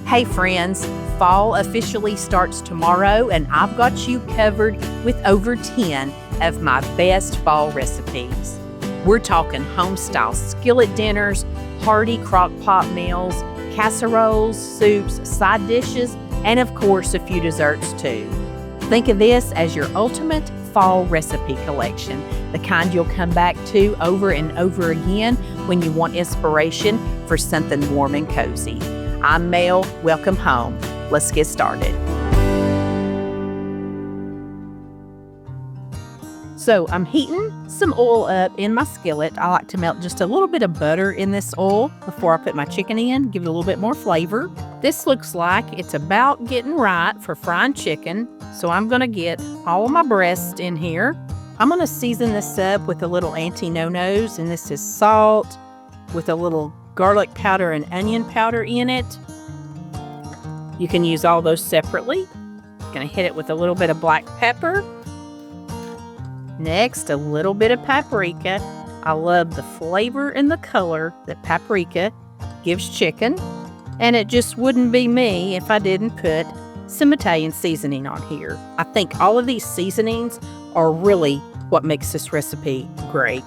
Hey friends, fall officially starts tomorrow and I've got you covered with over 10 of my best fall recipes. We're talking Homestyle skillet dinners, Hearty crockpot meals, casseroles, soups, side dishes, and of course a few desserts too. Think of this as your ultimate fall recipe collection, the kind you'll come back to over and over again when you want inspiration for something warm and cozy. I'm Mel, welcome home. Let's get started. So I'm heating some oil up in my skillet. I like to melt just a little bit of butter in this oil before I put my chicken in, give it a little bit more flavor. This looks like it's about getting right for frying chicken. So I'm gonna get all of my breast in here. I'm gonna season this up with a little anti-no-nos, and this is salt with a little garlic powder and onion powder in it. You can use all those separately. Gonna hit it with a little bit of black pepper. Next, a little bit of paprika. I love the flavor and the color that paprika gives chicken. And it just wouldn't be me if I didn't put some Italian seasoning on here. I think all of these seasonings are really what makes this recipe great.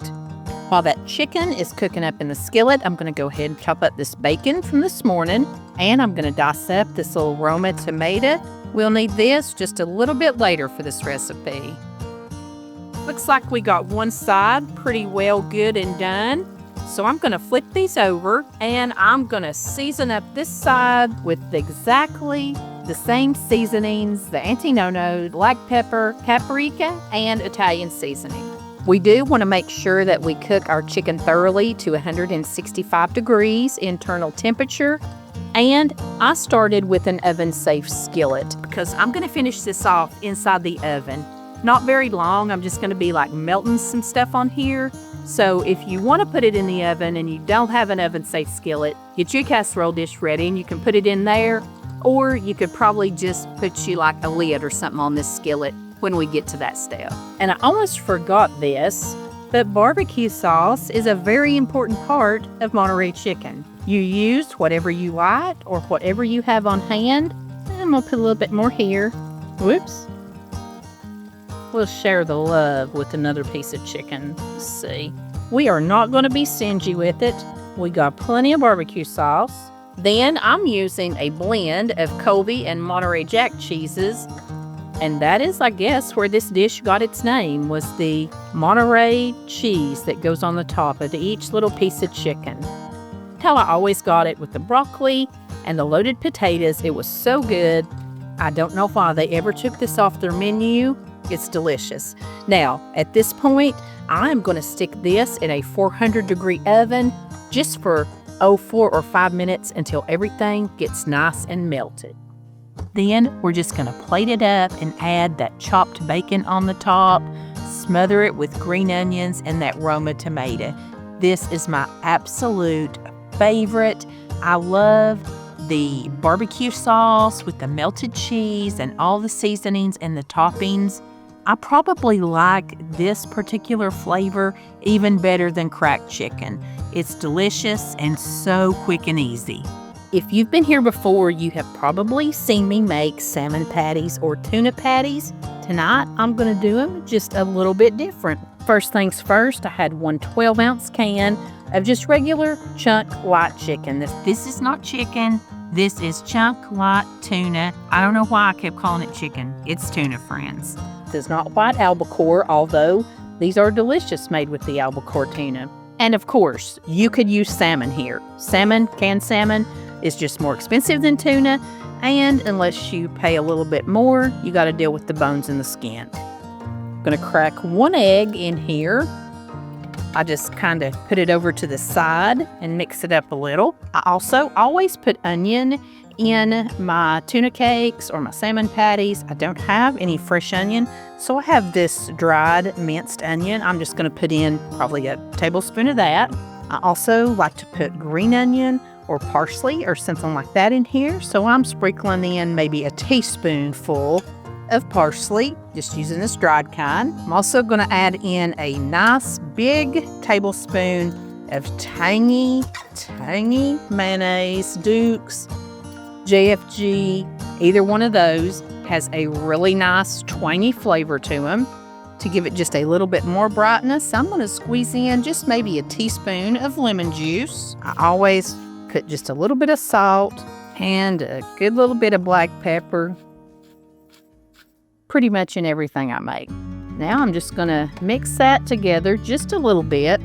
While that chicken is cooking up in the skillet, I'm going to go ahead and chop up this bacon from this morning, and I'm going to dice up this little Roma tomato. We'll need this just a little bit later for this recipe. Looks like we got one side pretty well good and done. So I'm going to flip these over, and I'm going to season up this side with exactly the same seasonings, the anti-no-no, black pepper, paprika, and Italian seasoning. We do want to make sure that we cook our chicken thoroughly to 165 degrees internal temperature. And I started with an oven-safe skillet because I'm going to finish this off inside the oven. Not very long. I'm just going to be like melting some stuff on here. So if you want to put it in the oven and you don't have an oven-safe skillet, get your casserole dish ready and you can put it in there. Or you could probably just put you like a lid or something on this skillet when we get to that step. And I almost forgot this, but barbecue sauce is a very important part of Monterey Chicken. You use whatever you like or whatever you have on hand. I'm gonna put a little bit more here. Whoops. We'll share the love with another piece of chicken. Let's see. We are not gonna be stingy with it. We got plenty of barbecue sauce. Then I'm using a blend of Colby and Monterey Jack cheeses. And that is, I guess, where this dish got its name, was the Monterey cheese that goes on the top of each little piece of chicken. That's how I always got it with the broccoli and the loaded potatoes. It was so good. I don't know why they ever took this off their menu. It's delicious. Now, at this point, I'm going to stick this in a 400-degree oven just for 4 or 5 minutes until everything gets nice and melted. Then we're just going to plate it up and add that chopped bacon on the top, smother it with green onions and that Roma tomato. This is my absolute favorite. I love the barbecue sauce with the melted cheese and all the seasonings and the toppings. I probably like this particular flavor even better than cracked chicken. It's delicious and so quick and easy. If you've been here before, you have probably seen me make salmon patties or tuna patties. Tonight, I'm going to do them just a little bit different. First things first, I had one 12-ounce can of just regular chunk light chicken. This is not chicken. This is chunk light tuna. I don't know why I kept calling it chicken. It's tuna, friends. This is not white albacore, although these are delicious made with the albacore tuna. And of course, you could use salmon here. Salmon, canned salmon, is just more expensive than tuna, and unless you pay a little bit more, you got to deal with the bones and the skin. I'm going to crack one egg in here. I just kind of put it over to the side and mix it up a little. I also always put onion in my tuna cakes or my salmon patties. I don't have any fresh onion, so I have this dried minced onion. I'm just going to put in probably a tablespoon of that. I also like to put green onion or parsley or something like that in here, so I'm sprinkling in maybe a teaspoonful of parsley, just using this dried kind. I'm also going to add in a nice big tablespoon of tangy mayonnaise, Duke's. JFG, either one of those has a really nice twangy flavor to them. To give it just a little bit more brightness, I'm going to squeeze in just maybe a teaspoon of lemon juice. I always put just a little bit of salt and a good little bit of black pepper, pretty much in everything I make. Now I'm just going to mix that together just a little bit.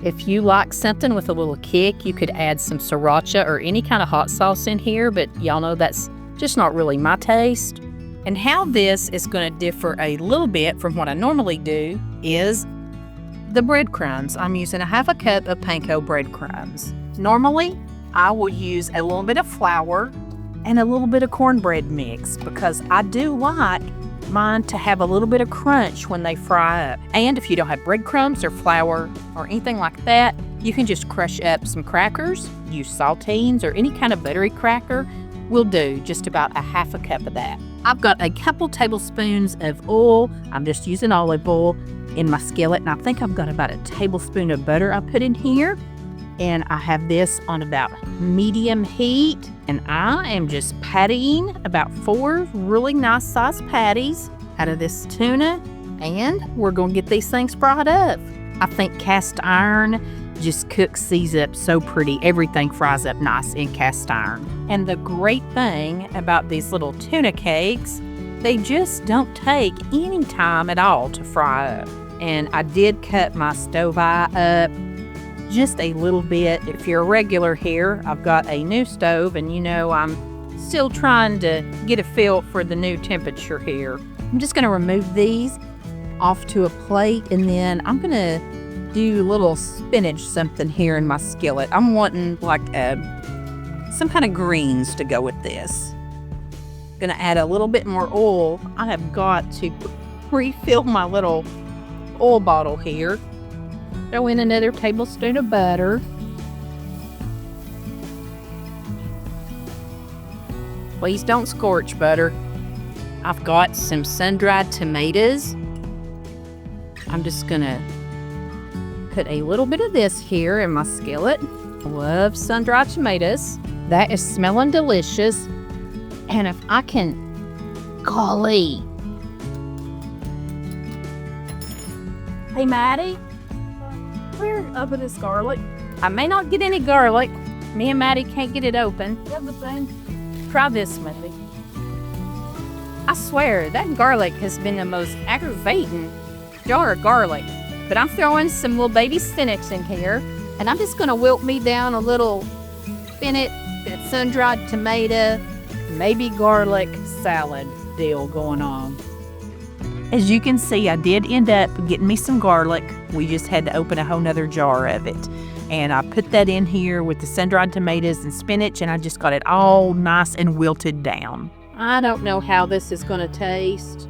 If you like something with a little kick, you could add some sriracha or any kind of hot sauce in here, but y'all know that's just not really my taste. And how this is going to differ a little bit from what I normally do is the breadcrumbs. I'm using a half a cup of panko breadcrumbs. Normally, I will use a little bit of flour and a little bit of cornbread mix because I do like mine to have a little bit of crunch when they fry up. And if you don't have breadcrumbs or flour or anything like that, you can just crush up some crackers, use saltines or any kind of buttery cracker will do, just about a half a cup of that. I've got a couple tablespoons of oil. I'm just using olive oil in my skillet, and I think I've got about a tablespoon of butter I put in here. And I have this on about medium heat, and I am just pattying about 4 really nice sized patties out of this tuna, and we're going to get these things fried up. I think cast iron just cooks these up so pretty. Everything fries up nice in cast iron. And the great thing about these little tuna cakes, they just don't take any time at all to fry up. And I did cut my stove eye up just a little bit. If you're a regular here, I've got a new stove, and you know I'm still trying to get a feel for the new temperature here. I'm just going to remove these off to a plate, and then I'm going to do a little spinach something here in my skillet. I'm wanting like some kind of greens to go with this. Gonna add a little bit more oil. I have got to refill my little oil bottle here. Throw in another tablespoon of butter. Please don't scorch butter. I've got some sun-dried tomatoes. I'm just gonna put a little bit of this here in my skillet. I love sun-dried tomatoes. That is smelling delicious. And if I can, golly. Hey, Maddie, where open this garlic? I may not get any garlic. Me and Maddie can't get it open. Try this, Smithy. I swear, that garlic has been the most aggravating jar of garlic. But I'm throwing some little baby spinach in here, and I'm just gonna wilt me down a little spinach, that sun-dried tomato, maybe garlic salad deal going on. As you can see, I did end up getting me some garlic. We just had to open a whole nother jar of it. And I put that in here with the sun-dried tomatoes and spinach, and I just got it all nice and wilted down. I don't know how this is gonna taste,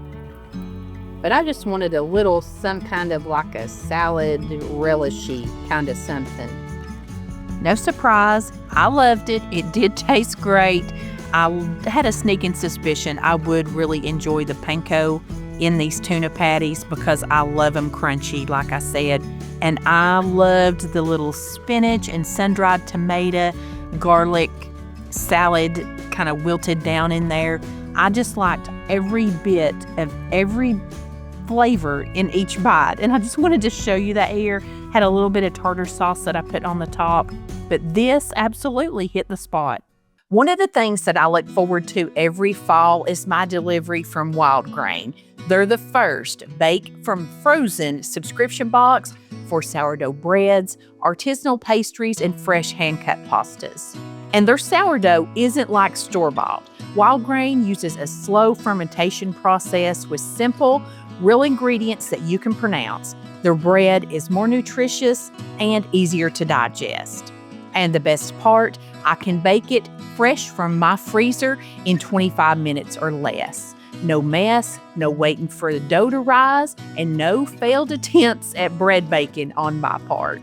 but I just wanted a little, some kind of like a salad relishy kind of something. No surprise, I loved it. It did taste great. I had a sneaking suspicion I would really enjoy the panko in these tuna patties because I love them crunchy, like I said. And I loved the little spinach and sun-dried tomato, garlic salad kind of wilted down in there. I just liked every bit of every flavor in each bite, and I just wanted to show you that here. Had a little bit of tartar sauce that I put on the top, but this absolutely hit the spot. One of the things that I look forward to every fall is my delivery from Wild Grain. They're the first bake from frozen subscription box for sourdough breads, artisanal pastries, and fresh hand-cut pastas. And their sourdough isn't like store-bought. Wild Grain uses a slow fermentation process with simple, real ingredients that you can pronounce. Their bread is more nutritious and easier to digest. And the best part, I can bake it fresh from my freezer in 25 minutes or less. No mess, no waiting for the dough to rise, and no failed attempts at bread baking on my part.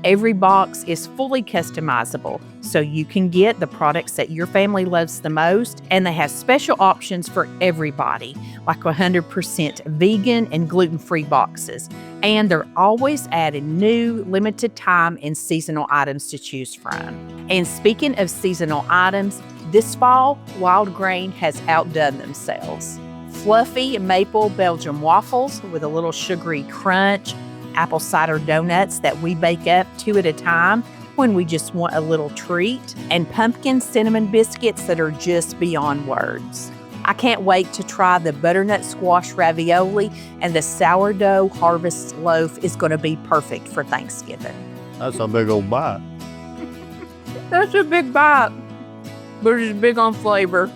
Every box is fully customizable, so you can get the products that your family loves the most, and they have special options for everybody, like 100% vegan and gluten-free boxes. And they're always adding new, limited time and seasonal items to choose from. And speaking of seasonal items, This fall, Wild Grain has outdone themselves. Fluffy maple Belgian waffles with a little sugary crunch, apple cider donuts that we bake up 2 at a time when we just want a little treat, and pumpkin cinnamon biscuits that are just beyond words. I can't wait to try the butternut squash ravioli, and the sourdough harvest loaf is going to be perfect for Thanksgiving. That's a big old bite. That's a big bite, but it's big on flavor.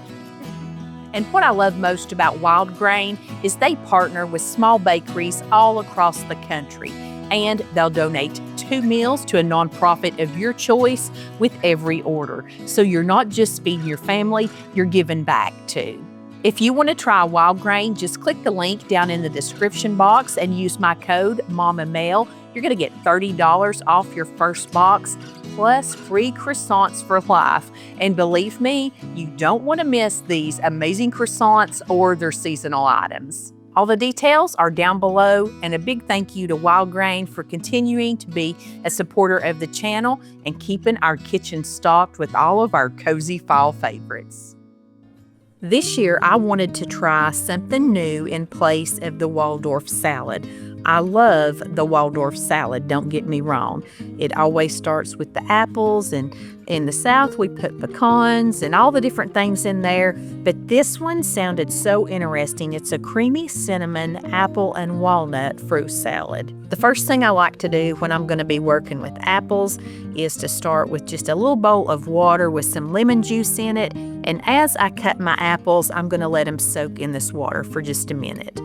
And what I love most about Wild Grain is they partner with small bakeries all across the country, and they'll donate 2 meals to a nonprofit of your choice with every order. So you're not just feeding your family, you're giving back too. If you want to try Wild Grain, just click the link down in the description box and use my code MOMMAMAIL. You're going to get $30 off your first box, plus free croissants for life. And believe me, you don't want to miss these amazing croissants or their seasonal items. All the details are down below, and a big thank you to Wild Grain for continuing to be a supporter of the channel and keeping our kitchen stocked with all of our cozy fall favorites. This year, I wanted to try something new in place of the Waldorf salad. I love the Waldorf salad, don't get me wrong. It always starts with the apples, and in the South we put pecans and all the different things in there, but this one sounded so interesting. It's a creamy cinnamon, apple, and walnut fruit salad. The first thing I like to do when I'm going to be working with apples is to start with just a little bowl of water with some lemon juice in it, and as I cut my apples, I'm going to let them soak in this water for just a minute.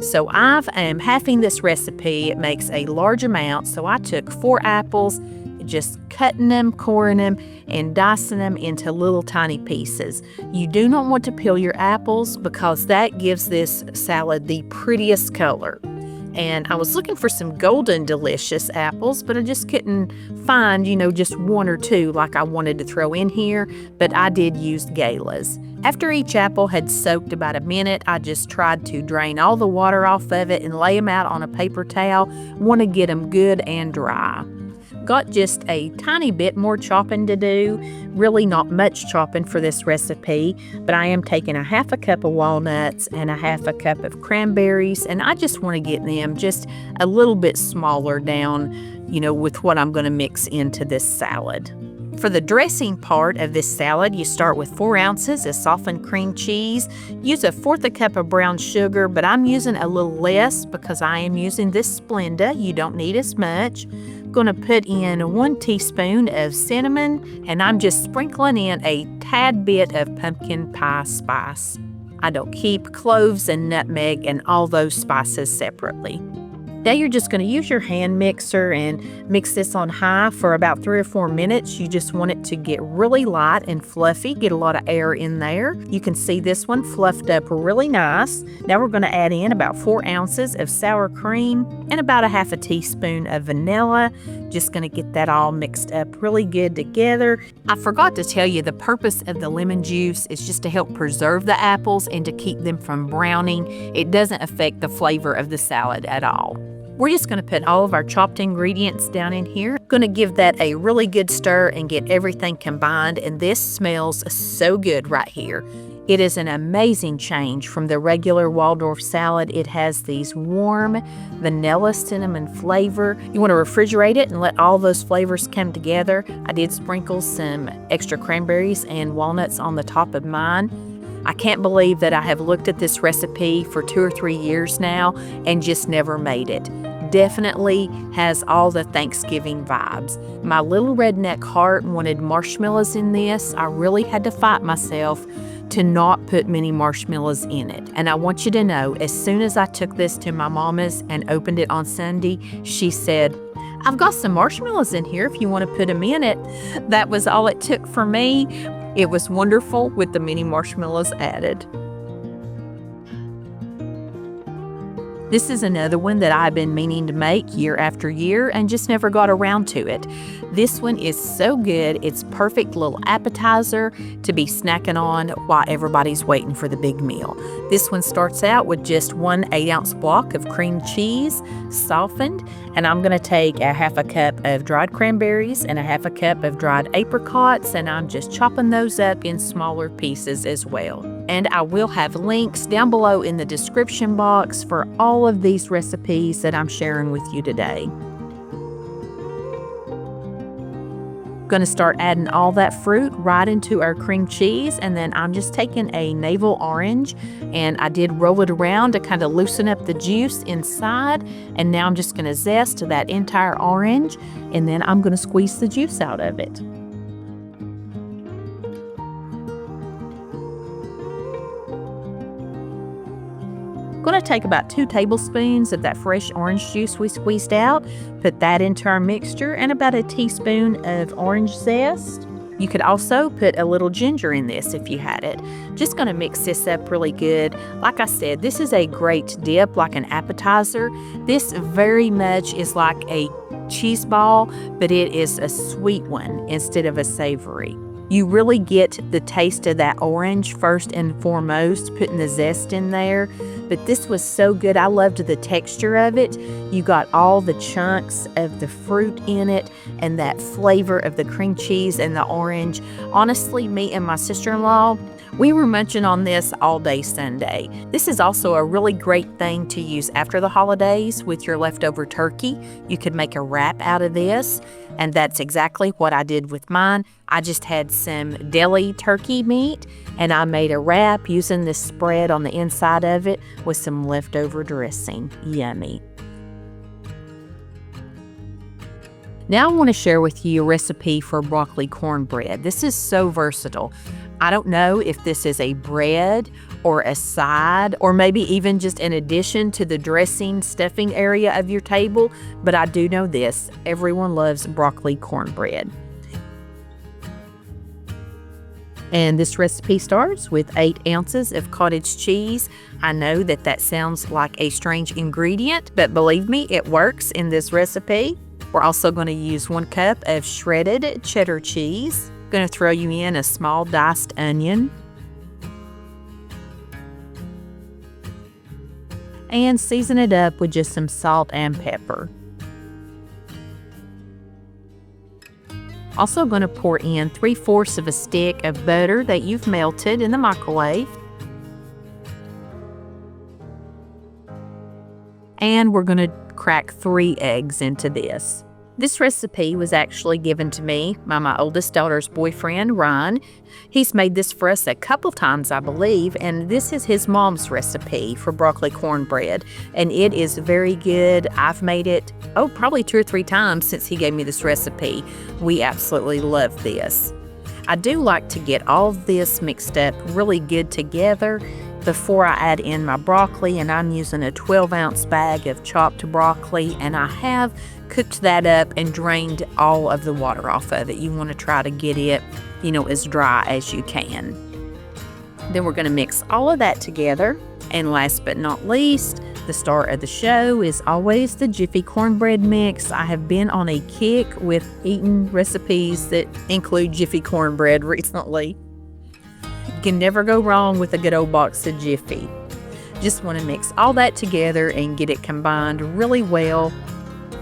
So I am halving this recipe. It makes a large amount, so I took 4 apples, just cutting them, coring them, and dicing them into little tiny pieces. You do not want to peel your apples because that gives this salad the prettiest color. And I was looking for some golden delicious apples, but I just couldn't find, just 1 or 2 like I wanted to throw in here, but I did use galas. After each apple had soaked about a minute, I just tried to drain all the water off of it and lay them out on a paper towel. Want to get them good and dry. Got just a tiny bit more chopping to do. Really not much chopping for this recipe, but I am taking a 1/2 cup of walnuts and a 1/2 cup of cranberries, and I just want to get them just a little bit smaller down, with what I'm going to mix into this salad. For the dressing part of this salad, you start with 4 ounces of softened cream cheese. Use a 1/4 cup of brown sugar, but I'm using a little less because I am using this Splenda. You don't need as much. Going to put in 1 teaspoon of cinnamon, and I'm just sprinkling in a tad bit of pumpkin pie spice. I don't keep cloves and nutmeg and all those spices separately. Now you're just going to use your hand mixer and mix this on high for about 3 or 4 minutes. You just want it to get really light and fluffy, get a lot of air in there. You can see this one fluffed up really nice. Now we're going to add in about 4 ounces of sour cream and about a 1/2 teaspoon of vanilla. Just going to get that all mixed up really good together. I forgot to tell you the purpose of the lemon juice is just to help preserve the apples and to keep them from browning. It doesn't affect the flavor of the salad at all. We're just going to put all of our chopped ingredients down in here. Going to give that a really good stir and get everything combined, and this smells so good right here. It is an amazing change from the regular Waldorf salad. It has these warm vanilla cinnamon flavor. You want to refrigerate it and let all those flavors come together. I did sprinkle some extra cranberries and walnuts on the top of mine. I can't believe that I have looked at this recipe for 2 or 3 years now and just never made it. Definitely has all the Thanksgiving vibes. My little redneck heart wanted marshmallows in this. I really had to fight myself to not put many marshmallows in it. And I want you to know, as soon as I took this to my mama's and opened it on Sunday, she said, "I've got some marshmallows in here if you want to put them in it." That was all it took for me. It was wonderful with the mini marshmallows added. This is another one that I've been meaning to make year after year and just never got around to it. This one is so good. It's perfect little appetizer to be snacking on while everybody's waiting for the big meal. This one starts out with just 1 8-ounce block of cream cheese, softened, and I'm going to take a half a cup of dried cranberries and a half a cup of dried apricots, and I'm just chopping those up in smaller pieces as well. And I will have links down below in the description box for all of these recipes that I'm sharing with you today. Going to start adding all that fruit right into our cream cheese, and then I'm just taking a navel orange and I did roll it around to kind of loosen up the juice inside, and now I'm just going to zest that entire orange, and then I'm going to squeeze the juice out of it. Going to take about 2 tablespoons of that fresh orange juice we squeezed out, put that into our mixture, and about a teaspoon of orange zest. You could also put a little ginger in this if you had it. Just going to mix this up really good. Like I said, this is a great dip, like an appetizer. This very much is like a cheese ball, but it is a sweet one instead of a savory. You really get the taste of that orange first and foremost, putting the zest in there. But this was so good. I loved the texture of it. You got all the chunks of the fruit in it and that flavor of the cream cheese and the orange. Honestly, me and my sister-in-law, we were munching on this all day Sunday. This is also a really great thing to use after the holidays with your leftover turkey. You could make a wrap out of this, and that's exactly what I did with mine. I just had some deli turkey meat, and I made a wrap using this spread on the inside of it with some leftover dressing. Yummy. Now I want to share with you a recipe for broccoli cornbread. This is so versatile. I don't know if this is a bread or a side or maybe even just an addition to the dressing stuffing area of your table, but I do know this: everyone loves broccoli cornbread. And this recipe starts with 8 ounces of cottage cheese. I know that that sounds like a strange ingredient, but believe me, it works in this recipe. We're also going to use 1 cup of shredded cheddar cheese. Going to throw you in a small diced onion. And season it up with just some salt and pepper. Also going to pour in 3/4 of a stick of butter that you've melted in the microwave. And we're going to crack 3 eggs into this. This recipe was actually given to me by my oldest daughter's boyfriend, Ryan. He's made this for us a couple times, I believe, and this is his mom's recipe for broccoli cornbread, and it is very good. I've made it, probably 2 or 3 times since he gave me this recipe. We absolutely love this. I do like to get all of this mixed up really good together before I add in my broccoli, and I'm using a 12-ounce bag of chopped broccoli, and I have cooked that up and drained all of the water off of it. You want to try to get it, as dry as you can. Then we're going to mix all of that together, and last but not least, the star of the show is always the Jiffy cornbread mix. I have been on a kick with eating recipes that include Jiffy cornbread recently. You can never go wrong with a good old box of Jiffy. Just want to mix all that together and get it combined really well.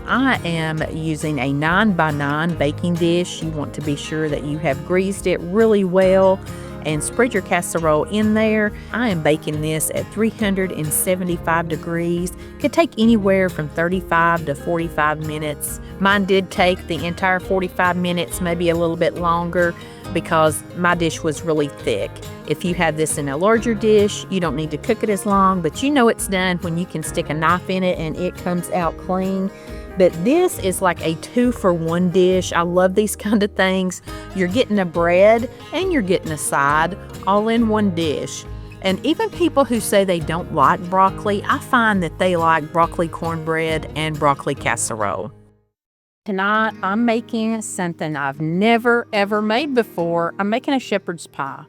I am using a 9x9 baking dish. You want to be sure that you have greased it really well and spread your casserole in there. I am baking this at 375 degrees. Could take anywhere from 35 to 45 minutes. Mine did take the entire 45 minutes, maybe a little bit longer, because my dish was really thick. If you have this in a larger dish, you don't need to cook it as long, but you know it's done when you can stick a knife in it and it comes out clean. But this is like a 2-for-1 dish. I love these kind of things. You're getting a bread and you're getting a side all in one dish. And even people who say they don't like broccoli, I find that they like broccoli cornbread and broccoli casserole. Tonight, I'm making something I've never, ever made before. I'm making a shepherd's pie.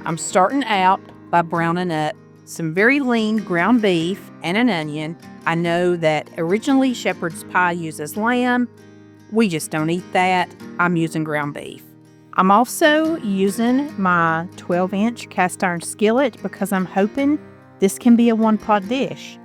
I'm starting out by browning up some very lean ground beef, and an onion. I know that originally shepherd's pie uses lamb. We just don't eat that. I'm using ground beef. I'm also using my 12-inch cast iron skillet because I'm hoping this can be a one-pot dish.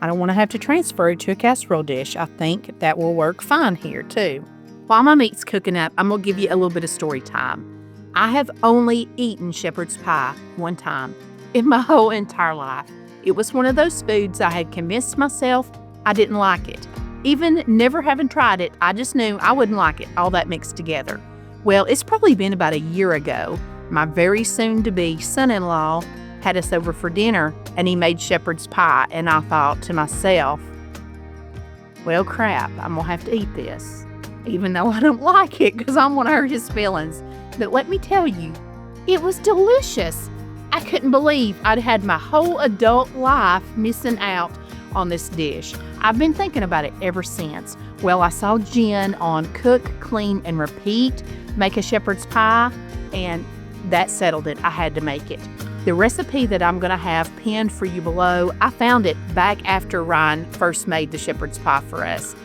I don't want to have to transfer it to a casserole dish. I think that will work fine here too. While my meat's cooking up, I'm going to give you a little bit of story time. I have only eaten shepherd's pie one time in my whole entire life. It was one of those foods I had convinced myself I didn't like it. Even never having tried it, I just knew I wouldn't like it, all that mixed together. Well, it's probably been about a year ago. My very soon-to-be son-in-law had us over for dinner, and he made shepherd's pie, and I thought to myself, well, crap, I'm going to have to eat this, even though I don't like it because I'm going to hurt his feelings. But let me tell you, it was delicious. I couldn't believe I'd had my whole adult life missing out on this dish. I've been thinking about it ever since. Well, I saw Jen on Cook, Clean, and Repeat make a shepherd's pie, and that settled it. I had to make it. The recipe that I'm going to have pinned for you below, I found it back after Ryan first made the shepherd's pie for us.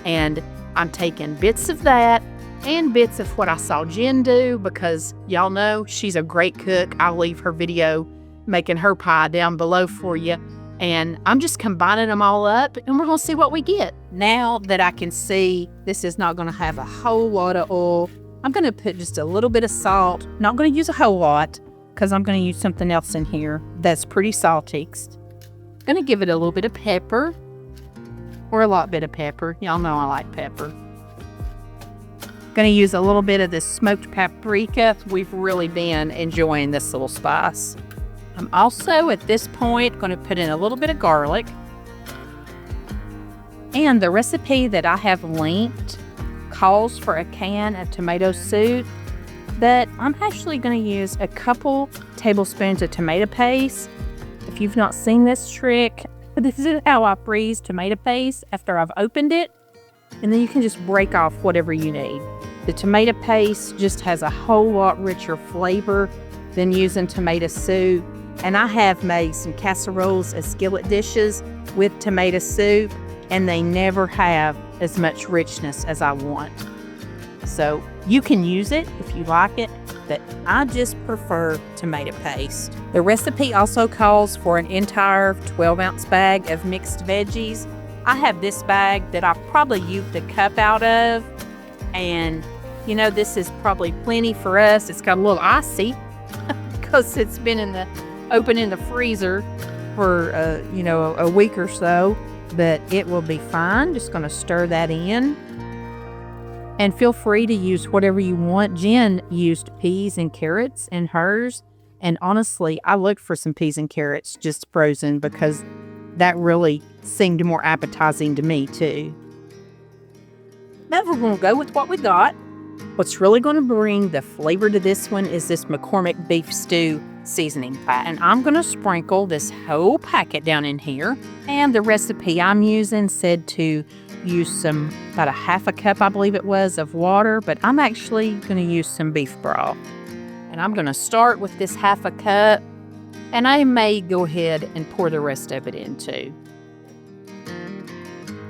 And I'm taking bits of that and bits of what I saw Jen do because y'all know she's a great cook. I'll leave her video making her pie down below for you. And I'm just combining them all up and we're going to see what we get. Now that I can see this is not going to have a whole lot of oil, I'm going to put just a little bit of salt. Not going to use a whole lot because I'm going to use something else in here that's pretty salty. Going to give it a little bit of pepper or a lot bit of pepper. Y'all know I like pepper. Going to use a little bit of this smoked paprika. We've really been enjoying this little spice. I'm also at this point going to put in a little bit of garlic. And the recipe that I have linked calls for a can of tomato soup, but I'm actually going to use a couple tablespoons of tomato paste. If you've not seen this trick, this is how I freeze tomato paste after I've opened it, and then you can just break off whatever you need. The tomato paste just has a whole lot richer flavor than using tomato soup, and I have made some casseroles as skillet dishes with tomato soup, and they never have as much richness as I want. So you can use it if you like it, but I just prefer tomato paste. The recipe also calls for an entire 12-ounce bag of mixed veggies. I have this bag that I probably used a cup out of, and you know, this is probably plenty for us. It's got a little icy because it's been open in the freezer for a week or so, but it will be fine. Just going to stir that in. And feel free to use whatever you want. Jen used peas and carrots in hers. And honestly, I looked for some peas and carrots just frozen because that really seemed more appetizing to me too. Now we're going to go with what we got. What's really going to bring the flavor to this one is this McCormick beef stew seasoning pack. And I'm going to sprinkle this whole packet down in here. And the recipe I'm using said to use about a half a cup, I believe it was, of water, but I'm actually going to use some beef broth. And I'm going to start with this half a cup, and I may go ahead and pour the rest of it in too.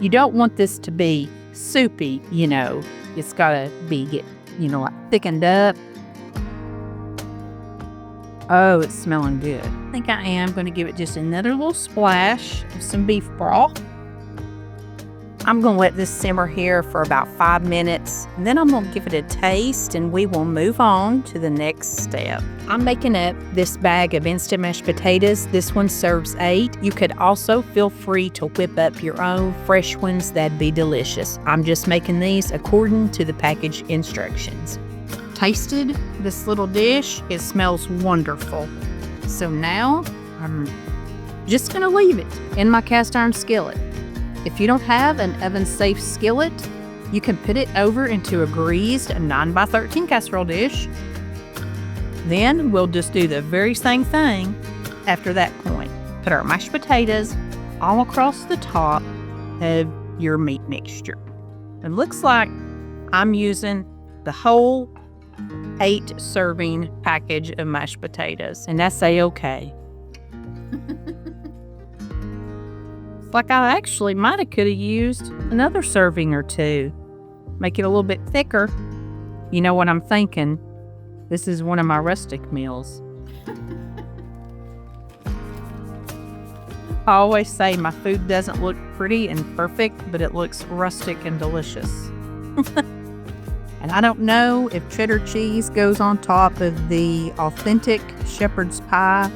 You don't want this to be soupy, it's got to be like thickened up. Oh, it's smelling good. I think I am going to give it just another little splash of some beef broth. I'm going to let this simmer here for about 5 minutes, and then I'm going to give it a taste, and we will move on to the next step. I'm making up this bag of instant mashed potatoes. This one serves 8. You could also feel free to whip up your own fresh ones. That'd be delicious. I'm just making these according to the package instructions. Tasted this little dish. It smells wonderful. So now I'm just going to leave it in my cast iron skillet. If you don't have an oven-safe skillet, you can put it over into a greased 9x13 casserole dish. Then we'll just do the very same thing after that point. Put our mashed potatoes all across the top of your meat mixture. It looks like I'm using the whole 8-serving package of mashed potatoes, and that's a-okay. Like I actually might have could have used another serving or two. Make it a little bit thicker. You know what I'm thinking? This is one of my rustic meals. I always say my food doesn't look pretty and perfect, but it looks rustic and delicious. And I don't know if cheddar cheese goes on top of the authentic shepherd's pie,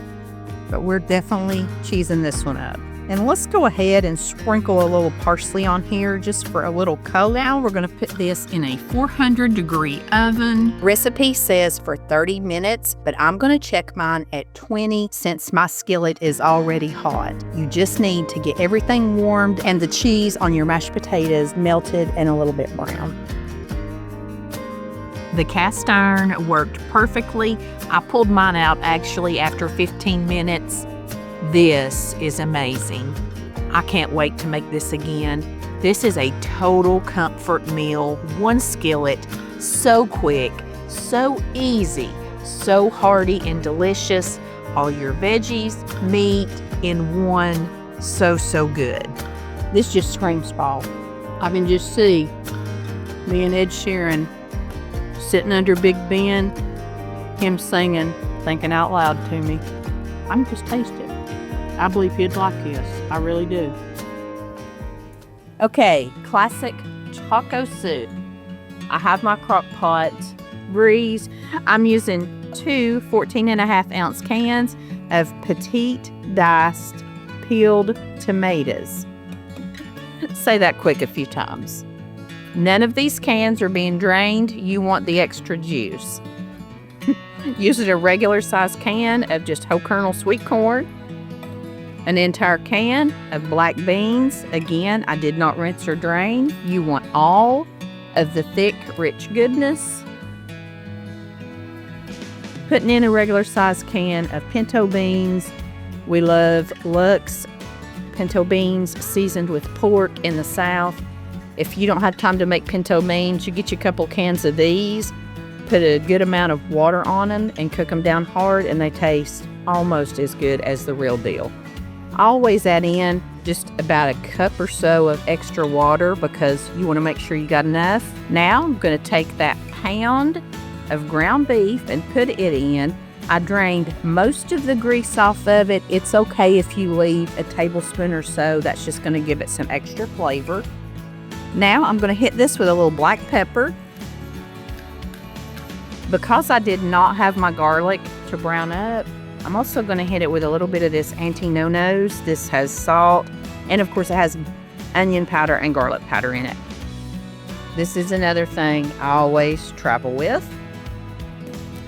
but we're definitely cheesing this one up. And let's go ahead and sprinkle a little parsley on here just for a little color. Now we're going to put this in a 400-degree oven. Recipe says for 30 minutes, but I'm going to check mine at 20 since my skillet is already hot. You just need to get everything warmed and the cheese on your mashed potatoes melted and a little bit brown. The cast iron worked perfectly. I pulled mine out actually after 15 minutes. This is amazing. I can't wait to make this again. This is a total comfort meal. One skillet, so quick, so easy, so hearty and delicious. All your veggies, meat in one, so good. This just screams fall. I can just see me and Ed Sheeran sitting under Big Ben, him singing, thinking out loud to me. I'm just tasting. I believe he'd like this. I really do. Okay, classic taco soup. I have my Crockpot Breeze. I'm using two 14.5-ounce cans of petite diced peeled tomatoes. Say that quick a few times. None of these cans are being drained. You want the extra juice. Using a regular size can of just whole kernel sweet corn. An entire can of black beans. Again, I did not rinse or drain. You want all of the thick, rich goodness. Putting in a regular size can of pinto beans. We love Lux pinto beans seasoned with pork in the South. If you don't have time to make pinto beans, you get you a couple cans of these, put a good amount of water on them, and cook them down hard, and they taste almost as good as the real deal. I always add in just about a cup or so of extra water because you want to make sure you got enough. Now I'm going to take that pound of ground beef and put it in. I drained most of the grease off of it. It's okay if you leave a tablespoon or so. That's just going to give it some extra flavor. Now I'm going to hit this with a little black pepper. Because I did not have my garlic to brown up, I'm also going to hit it with a little bit of this anti-no-nos. This has salt, and of course it has onion powder and garlic powder in it. This is another thing I always travel with.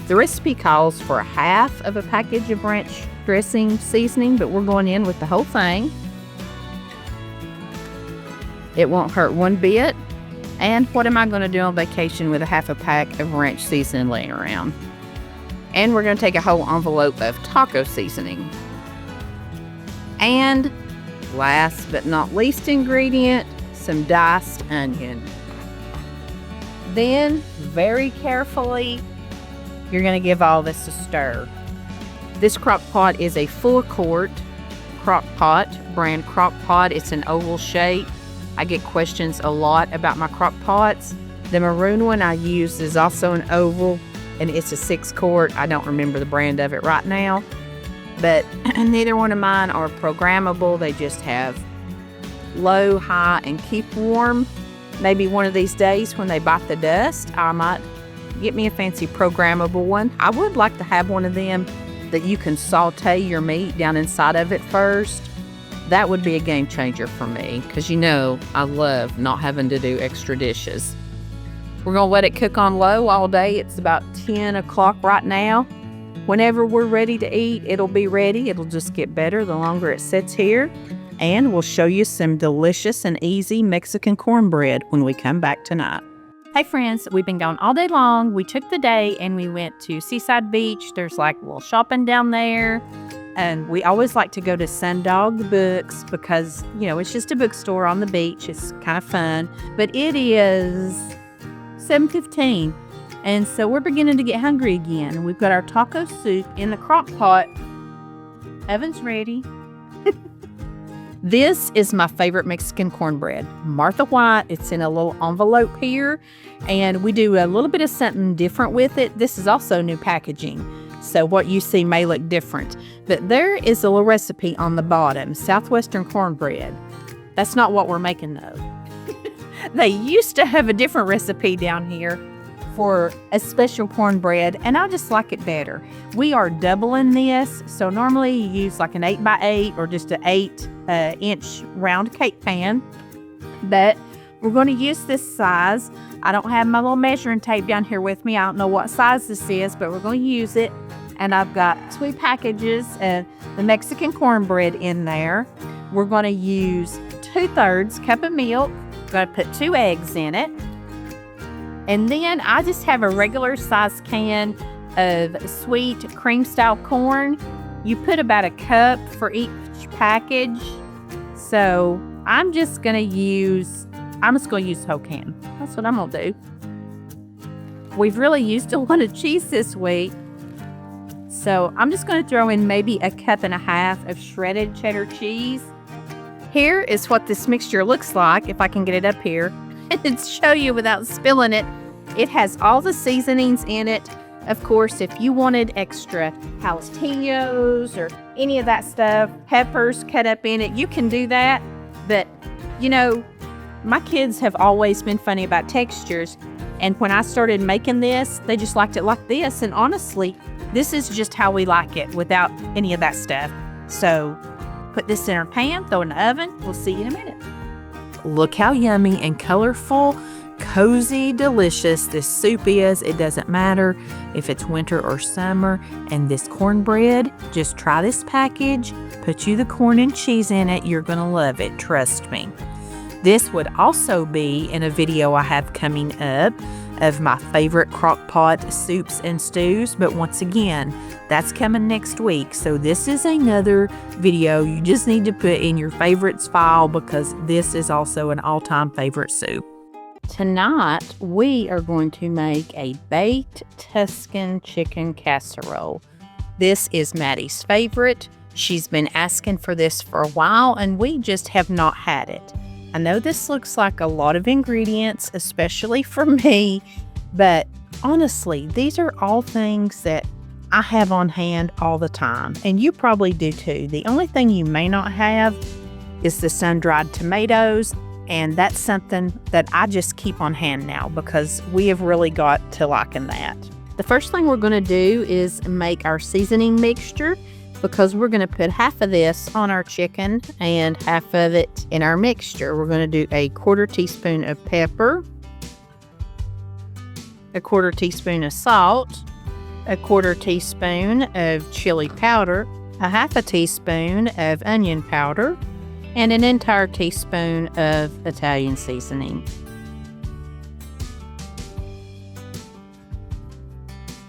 The recipe calls for half of a package of ranch dressing seasoning, but we're going in with the whole thing. It won't hurt one bit. And what am I going to do on vacation with a half a pack of ranch seasoning laying around? And we're going to take a whole envelope of taco seasoning. And last but not least ingredient, some diced onion. Then, very carefully, you're going to give all this a stir. This crock pot is a full quart crock pot, brand Crockpot. It's an oval shape. I get questions a lot about my crock pots. The maroon one I use is also an oval, and it's a 6-quart. I don't remember the brand of it right now, but neither one of mine are programmable. They just have low, high, and keep warm. Maybe one of these days when they bite the dust, I might get me a fancy programmable one. I would like to have one of them that you can saute your meat down inside of it first. That would be a game changer for me because you know I love not having to do extra dishes. We're going to let it cook on low all day. It's about 10 o'clock right now. Whenever we're ready to eat, it'll be ready. It'll just get better the longer it sits here. And we'll show you some delicious and easy Mexican cornbread when we come back tonight. Hey friends, we've been gone all day long. We took the day and we went to Seaside Beach. There's like a little shopping down there. And we always like to go to Sundog Books because, you know, it's just a bookstore on the beach. It's kind of fun. But it is 7:15. And so we're beginning to get hungry again. And we've got our taco soup in the crock pot. Oven's ready. This is my favorite Mexican cornbread, Martha White. It's in a little envelope here, and we do a little bit of something different with it. This is also new packaging, so what you see may look different. But there is a little recipe on the bottom, Southwestern cornbread. That's not what we're making, though. They used to have a different recipe down here for a special cornbread, and I just like it better. We are doubling this, so normally you use like an 8x8 or just an 8-inch round cake pan, but we're going to use this size. I don't have my little measuring tape down here with me. I don't know what size this is, but we're going to use it. And I've got 2 packages of the Mexican cornbread in there. We're going to use 2/3 cup of milk. We're going to put 2 eggs in it. And then I just have a regular size can of sweet cream style corn. You put about a cup for each package. So I'm just gonna use the whole can. That's what I'm gonna do. We've really used a lot of cheese this week. So I'm just gonna throw in maybe a cup and a half of shredded cheddar cheese. Here is what this mixture looks like, if I can get it up here. And show you without spilling it. It has all the seasonings in it. Of course, if you wanted extra jalapenos or any of that stuff, peppers cut up in it, you can do that. But, you know, my kids have always been funny about textures. And when I started making this, they just liked it like this. And honestly, this is just how we like it without any of that stuff. So put this in our pan, throw it in the oven. We'll see you in a minute. Look how yummy and colorful, cozy, delicious this soup is. It doesn't matter if it's winter or summer. And this cornbread, just try this package, put you the corn and cheese in it. You're going to love it, trust me. This would also be in a video I have coming up of my favorite crockpot soups and stews. But once again, that's coming next week. So this is another video you just need to put in your favorites file because this is also an all-time favorite soup. Tonight, we are going to make a baked Tuscan chicken casserole. This is Maddie's favorite. She's been asking for this for a while, and we just have not had it. I know this looks like a lot of ingredients, especially for me, but honestly, these are all things that I have on hand all the time, and you probably do too. The only thing you may not have is the sun-dried tomatoes, and that's something that I just keep on hand now because we have really got to liking that. The first thing we're going to do is make our seasoning mixture because we're going to put half of this on our chicken and half of it in our mixture. We're going to do a 1/4 teaspoon of pepper, a 1/4 teaspoon of salt, a 1/4 teaspoon of chili powder, a 1/2 teaspoon of onion powder, and an entire teaspoon of Italian seasoning.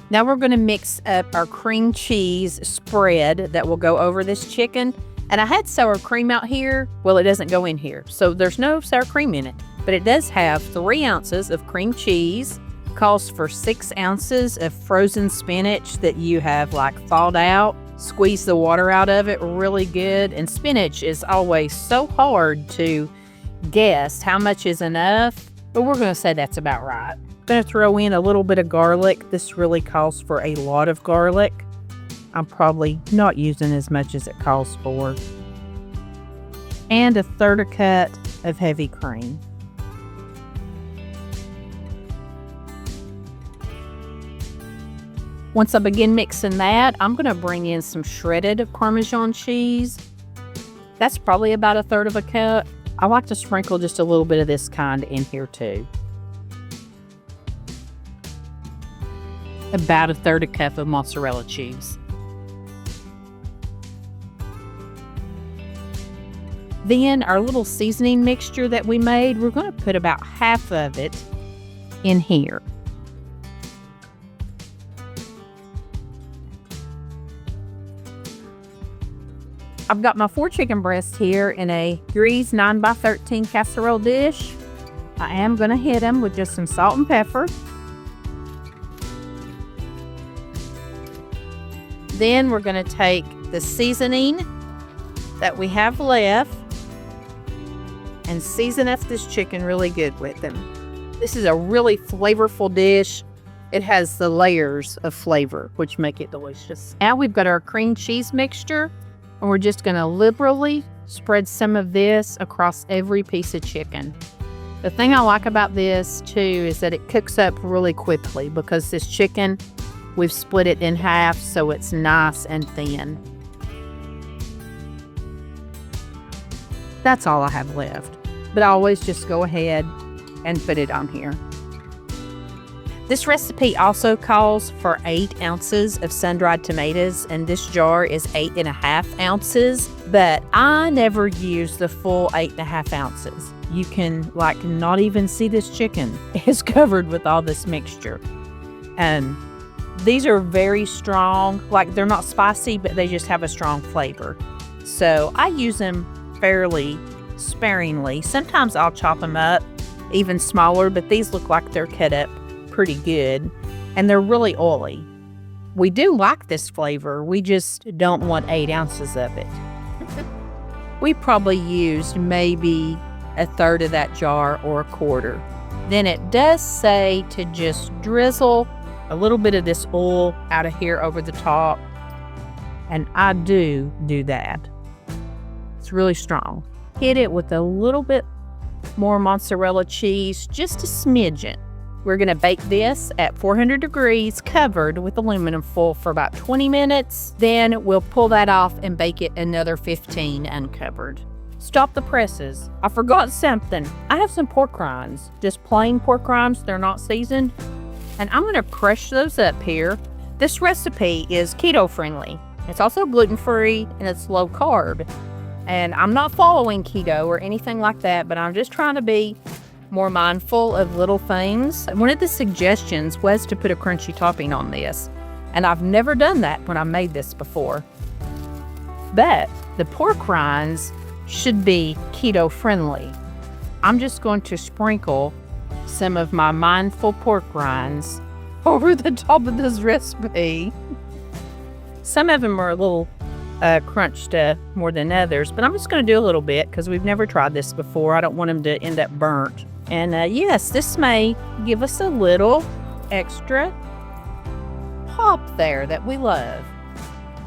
Now we're going to mix up our cream cheese spread that will go over this chicken. And I had sour cream out here. Well, it doesn't go in here, so there's no sour cream in it. But it does have 3 ounces of cream cheese, calls for 6 ounces of frozen spinach that you have like thawed out. Squeeze the water out of it really good. And spinach is always so hard to guess how much is enough, but we're going to say that's about right. I'm going to throw in a little bit of garlic. This really calls for a lot of garlic. I'm probably not using as much as it calls for. And a 1/3 cup of heavy cream. Once I begin mixing that, I'm going to bring in some shredded Parmesan cheese. That's probably about a 1/3 cup. I like to sprinkle just a little bit of this kind in here too. About a 1/3 cup of mozzarella cheese. Then our little seasoning mixture that we made, we're going to put about half of it in here. I've got my 4 chicken breasts here in a greased 9x13 casserole dish. I am going to hit them with just some salt and pepper. Then we're going to take the seasoning that we have left and season up this chicken really good with them. This is a really flavorful dish. It has the layers of flavor, which make it delicious. Now we've got our cream cheese mixture, and we're just gonna liberally spread some of this across every piece of chicken. The thing I like about this too is that it cooks up really quickly because this chicken, we've split it in half so it's nice and thin. That's all I have left, but I always just go ahead and put it on here. This recipe also calls for 8 ounces of sun-dried tomatoes, and this jar is 8.5 ounces, but I never use the full 8.5 ounces. You can not even see this chicken. It's covered with all this mixture. And these are very strong, they're not spicy, but they just have a strong flavor. So I use them fairly sparingly. Sometimes I'll chop them up even smaller, but these look like they're cut up pretty good, and they're really oily. We do like this flavor, we just don't want 8 ounces of it. We probably used maybe 1/3 of that jar or 1/4. Then it does say to just drizzle a little bit of this oil out of here over the top, and I do that. It's really strong. Hit it with a little bit more mozzarella cheese, just a smidgen. We're going to bake this at 400 degrees covered with aluminum foil for about 20 minutes. Then we'll pull that off and bake it another 15 uncovered. Stop the presses. I forgot something. I have some pork rinds, just plain pork rinds. They're not seasoned. And I'm going to crush those up here. This recipe is keto friendly. It's also gluten-free and it's low carb. And I'm not following keto or anything like that, but I'm just trying to be more mindful of little things. One of the suggestions was to put a crunchy topping on this, and I've never done that when I made this before. But the pork rinds should be keto friendly. I'm just going to sprinkle some of my mindful pork rinds over the top of this recipe. Some of them are a little crunched more than others, but I'm just going to do a little bit because we've never tried this before. I don't want them to end up burnt. And yes, this may give us a little extra pop there that we love.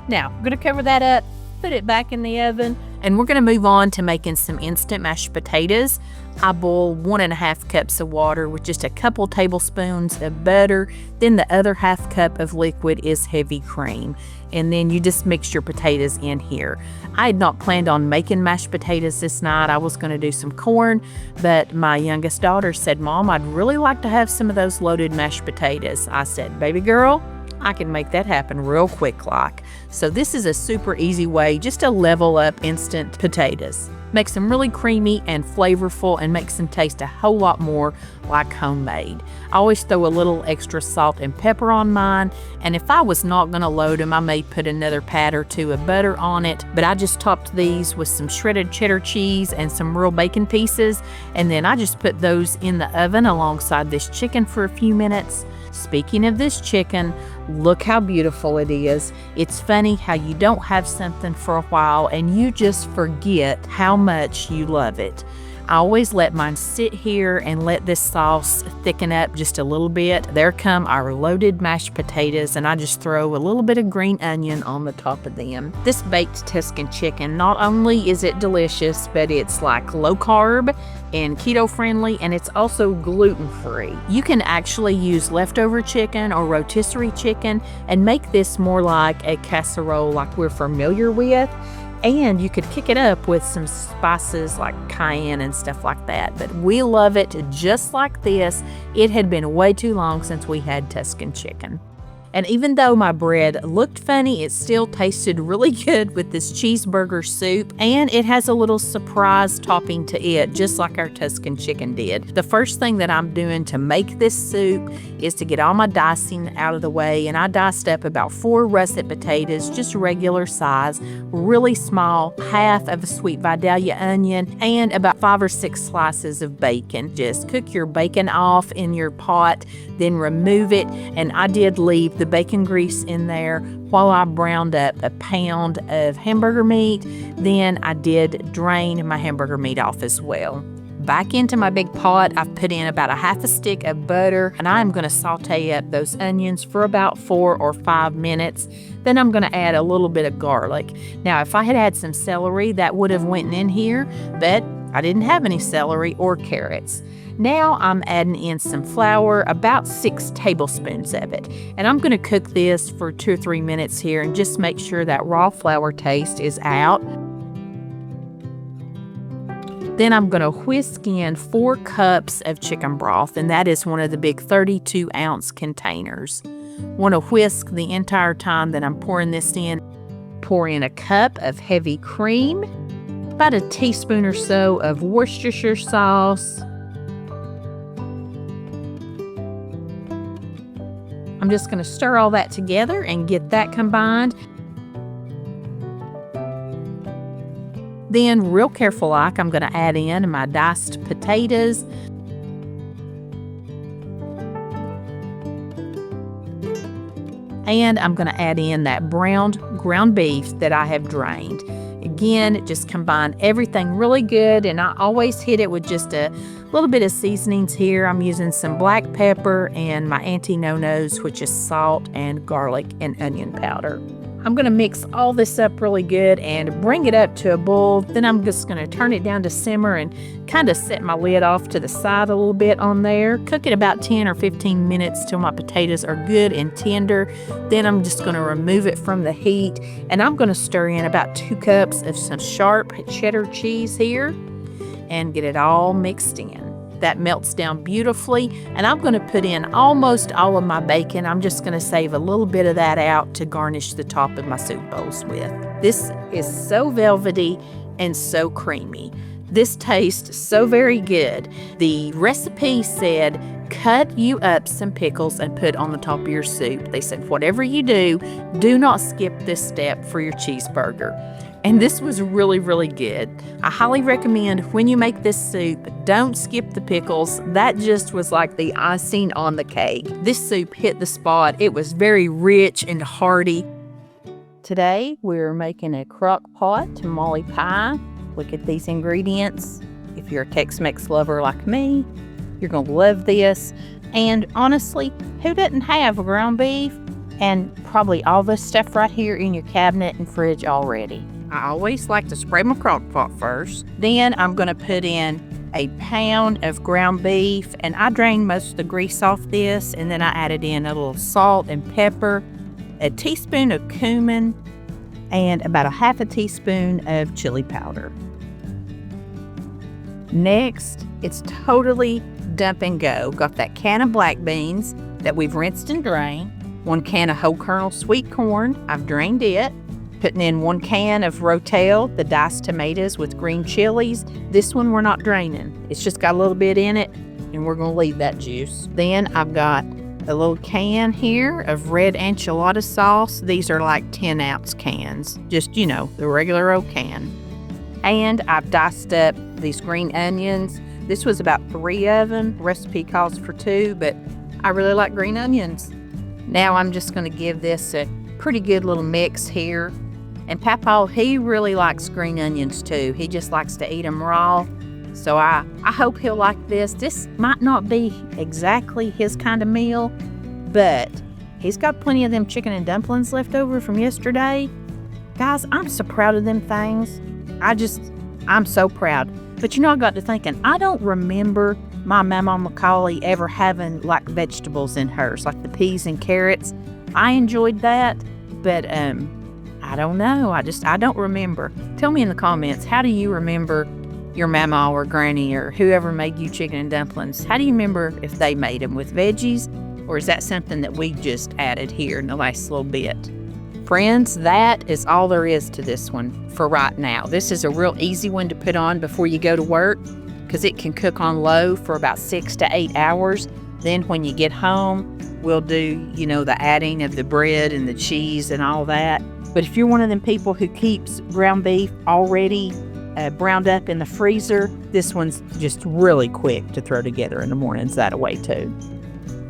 Now, I'm going to cover that up, put it back in the oven, and we're going to move on to making some instant mashed potatoes. I boil 1.5 cups of water with just a couple tablespoons of butter. Then the other 1/2 cup of liquid is heavy cream. And then you just mix your potatoes in here. I had not planned on making mashed potatoes this night. I was going to do some corn, but my youngest daughter said, "Mom, I'd really like to have some of those loaded mashed potatoes." I said, "Baby girl, I can make that happen real quick like." So this is a super easy way just to level up instant potatoes. Makes them really creamy and flavorful and makes them taste a whole lot more like homemade. I always throw a little extra salt and pepper on mine, and if I was not going to load them, I may put another pat or two of butter on it, but I just topped these with some shredded cheddar cheese and some real bacon pieces, and then I just put those in the oven alongside this chicken for a few minutes. Speaking of this chicken, look how beautiful it is. It's funny how you don't have something for a while and you just forget how much you love it. I always let mine sit here and let this sauce thicken up just a little bit. There come our loaded mashed potatoes, and I just throw a little bit of green onion on the top of them. This baked Tuscan chicken, not only is it delicious, but it's like low carb and keto friendly, and it's also gluten free. You can actually use leftover chicken or rotisserie chicken and make this more like a casserole like we're familiar with. And you could kick it up with some spices like cayenne and stuff like that. But we love it just like this. It had been way too long since we had Tuscan chicken. And even though my bread looked funny, it still tasted really good with this cheeseburger soup, and it has a little surprise topping to it, just like our Tuscan chicken did. The first thing that I'm doing to make this soup is to get all my dicing out of the way, and I diced up about 4 russet potatoes, just regular size, really small, half of a sweet Vidalia onion, and about 5 or 6 slices of bacon. Just cook your bacon off in your pot, then remove it, and I did leave the bacon grease in there while I browned up a pound of hamburger meat. Then I did drain my hamburger meat off as well. Back into my big pot, I've put in about a half a stick of butter, and I'm going to saute up those onions for about 4 or 5 minutes. Then I'm going to add a little bit of garlic. Now, if I had had some celery, that would have went in here, but I didn't have any celery or carrots. Now I'm adding in some flour, about 6 tablespoons of it. And I'm going to cook this for 2 or 3 minutes here and just make sure that raw flour taste is out. Then I'm going to whisk in 4 cups of chicken broth, and that is one of the big 32-ounce containers. Want to whisk the entire time that I'm pouring this in. Pour in a cup of heavy cream, about a teaspoon or so of Worcestershire sauce. I'm just going to stir all that together and get that combined. Then, real careful like, I'm going to add in my diced potatoes. And I'm going to add in that browned ground beef that I have drained. Again, just combine everything really good, and I always hit it with just a little bit of seasonings here. I'm using some black pepper and my anti-no-nos, which is salt and garlic and onion powder. I'm going to mix all this up really good and bring it up to a boil. Then I'm just going to turn it down to simmer and kind of set my lid off to the side a little bit on there. Cook it about 10 or 15 minutes till my potatoes are good and tender. Then I'm just going to remove it from the heat, and I'm going to stir in about 2 cups of some sharp cheddar cheese here and get it all mixed in. That melts down beautifully, and I'm going to put in almost all of my bacon. I'm just going to save a little bit of that out to garnish the top of my soup bowls with. This is so velvety and so creamy. This tastes so very good. The recipe said, cut you up some pickles and put on the top of your soup. They said, whatever you do not skip this step for your cheeseburger. And this was really, really good. I highly recommend when you make this soup, don't skip the pickles. That just was like the icing on the cake. This soup hit the spot. It was very rich and hearty. Today, we're making a Crockpot Tamale Pie. Look at these ingredients. If you're a Tex-Mex lover like me, you're going to love this. And honestly, who doesn't have a ground beef and probably all this stuff right here in your cabinet and fridge already? I always like to spray my crock pot first. Then I'm going to put in a pound of ground beef, and I drained most of the grease off this, and then I added in a little salt and pepper, a teaspoon of cumin, and about a half a teaspoon of chili powder. Next, it's totally dump and go. Got that can of black beans that we've rinsed and drained, 1 can of whole kernel sweet corn, I've drained it. Putting in 1 can of Rotel, the diced tomatoes with green chilies. This one we're not draining. It's just got a little bit in it, and we're going to leave that juice. Then I've got a little can here of red enchilada sauce. These are like 10-ounce cans. Just, the regular old can. And I've diced up these green onions. This was about 3 of them. The recipe calls for 2, but I really like green onions. Now I'm just going to give this a pretty good little mix here. And Papa, he really likes green onions too. He just likes to eat them raw. So I hope he'll like this. This might not be exactly his kind of meal, but he's got plenty of them chicken and dumplings left over from yesterday. Guys, I'm so proud of them things. I'm so proud. But I got to thinking, I don't remember my Mama Macaulay ever having like vegetables in hers, like the peas and carrots. I enjoyed that, but I don't know. I don't remember. Tell me in the comments, how do you remember your mama or granny or whoever made you chicken and dumplings? How do you remember if they made them with veggies, or is that something that we just added here in the last little bit? Friends, that is all there is to this one for right now. This is a real easy one to put on before you go to work because it can cook on low for about 6 to 8 hours. Then when you get home, we'll do, the adding of the bread and the cheese and all that. But if you're one of them people who keeps ground beef already browned up in the freezer, this one's just really quick to throw together in the mornings that way too.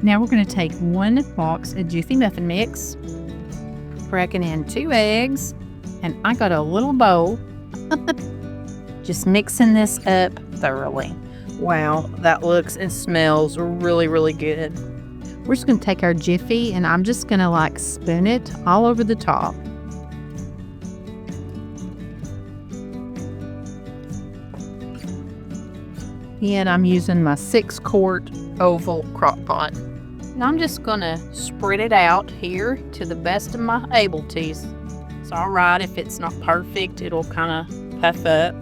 Now we're going to take 1 box of Jiffy muffin mix, cracking in 2 eggs, and I got a little bowl. Just mixing this up thoroughly. Wow, that looks and smells really, really good. We're just going to take our Jiffy and I'm just going to like spoon it all over the top. And I'm using my 6-quart oval crock pot. And I'm just going to spread it out here to the best of my abilities. It's all right if it's not perfect. It'll kind of puff up.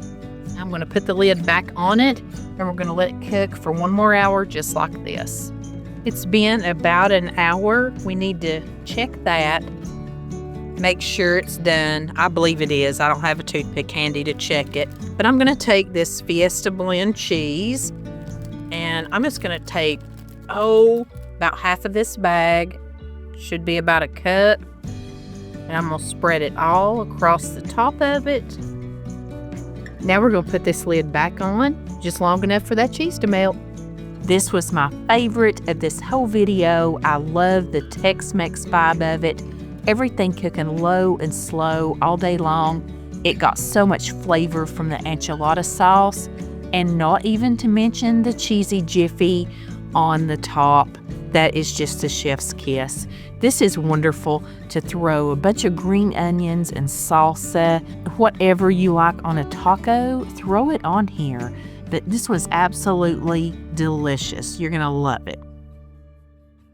I'm going to put the lid back on it and we're going to let it cook for 1 more hour just like this. It's been about an hour. We need to check that. Make sure it's done. I believe it is. I don't have a toothpick handy to check it. But I'm going to take this Fiesta blend cheese and I'm just going to take, about half of this bag. Should be about a cup. And I'm going to spread it all across the top of it. Now we're going to put this lid back on, just long enough for that cheese to melt. This was my favorite of this whole video. I love the Tex-Mex vibe of it. Everything cooking low and slow all day long. It got so much flavor from the enchilada sauce, and not even to mention the cheesy Jiffy on the top. That is just a chef's kiss. This is wonderful to throw a bunch of green onions and salsa, whatever you like on a taco, throw it on here. But this was absolutely delicious. You're gonna love it.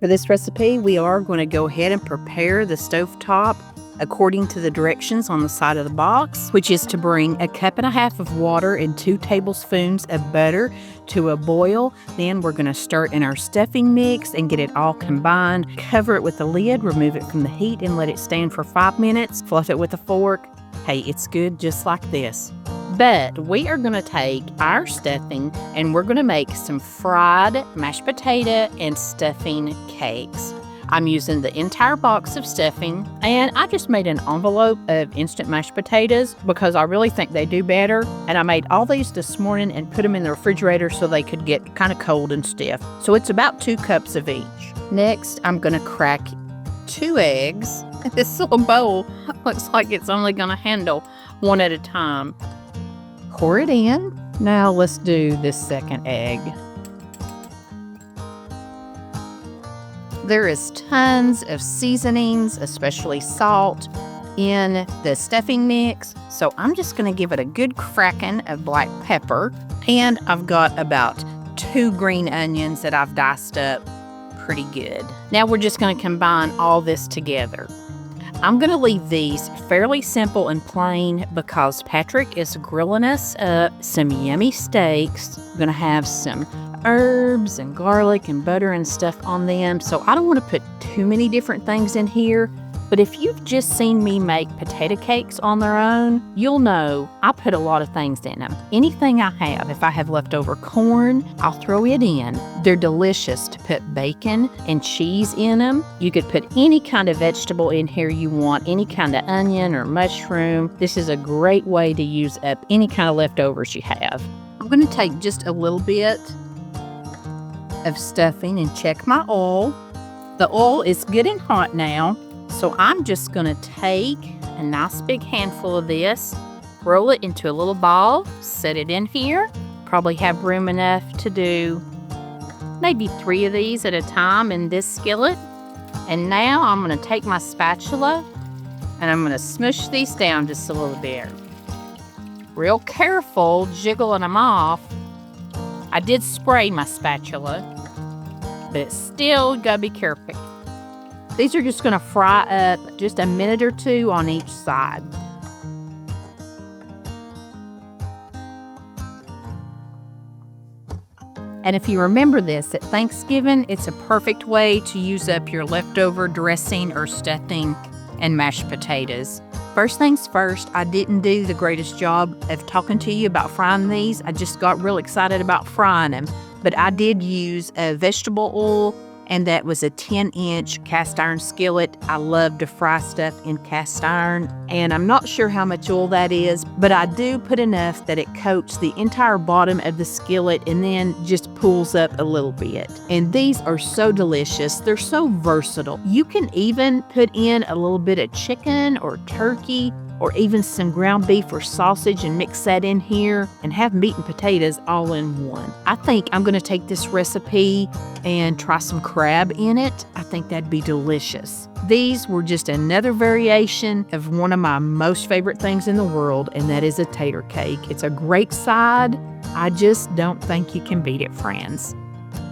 For this recipe, we are going to go ahead and prepare the stovetop according to the directions on the side of the box, which is to bring 1.5 cups of water and 2 tablespoons of butter to a boil. Then we're going to start in our stuffing mix and get it all combined. Cover it with a lid, remove it from the heat, and let it stand for 5 minutes. Fluff it with a fork. Hey, it's good just like this. But we are going to take our stuffing and we're going to make some fried mashed potato and stuffing cakes. I'm using the entire box of stuffing, and I just made an envelope of instant mashed potatoes because I really think they do better. And I made all these this morning and put them in the refrigerator so they could get kind of cold and stiff. So it's about 2 cups of each. Next, I'm going to crack 2 eggs. This little bowl looks like it's only going to handle 1 at a time. Pour it in. Now let's do this second egg. There is tons of seasonings, especially salt, in the stuffing mix. So I'm just going to give it a good cracking of black pepper. And I've got about 2 green onions that I've diced up pretty good. Now we're just going to combine all this together. I'm going to leave these fairly simple and plain because Patrick is grilling us up some yummy steaks. We're going to have some herbs and garlic and butter and stuff on them. So I don't want to put too many different things in here. But if you've just seen me make potato cakes on their own, you'll know I put a lot of things in them. Anything I have, if I have leftover corn, I'll throw it in. They're delicious to put bacon and cheese in them. You could put any kind of vegetable in here you want, any kind of onion or mushroom. This is a great way to use up any kind of leftovers you have. I'm going to take just a little bit of stuffing and check my oil. The oil is good and hot now. So I'm just going to take a nice big handful of this, roll it into a little ball, set it in here. Probably have room enough to do maybe 3 of these at a time in this skillet. And now I'm going to take my spatula and I'm going to smush these down just a little bit. Real careful jiggling them off. I did spray my spatula, but it's still got to be careful. These are just going to fry up just a minute or 2 on each side. And if you remember this, at Thanksgiving, it's a perfect way to use up your leftover dressing or stuffing and mashed potatoes. First things first, I didn't do the greatest job of talking to you about frying these. I just got real excited about frying them. But I did use a vegetable oil And that was a 10-inch cast iron skillet. I love to fry stuff in cast iron. And I'm not sure how much oil that is, but I do put enough that it coats the entire bottom of the skillet and then just pulls up a little bit. And these are so delicious. They're so versatile. You can even put in a little bit of chicken or turkey or even some ground beef or sausage and mix that in here and have meat and potatoes all in one. I think I'm going to take this recipe and try some crab in it. I think that'd be delicious. These were just another variation of one of my most favorite things in the world, and that is a tater cake. It's a great side. I just don't think you can beat it, friends.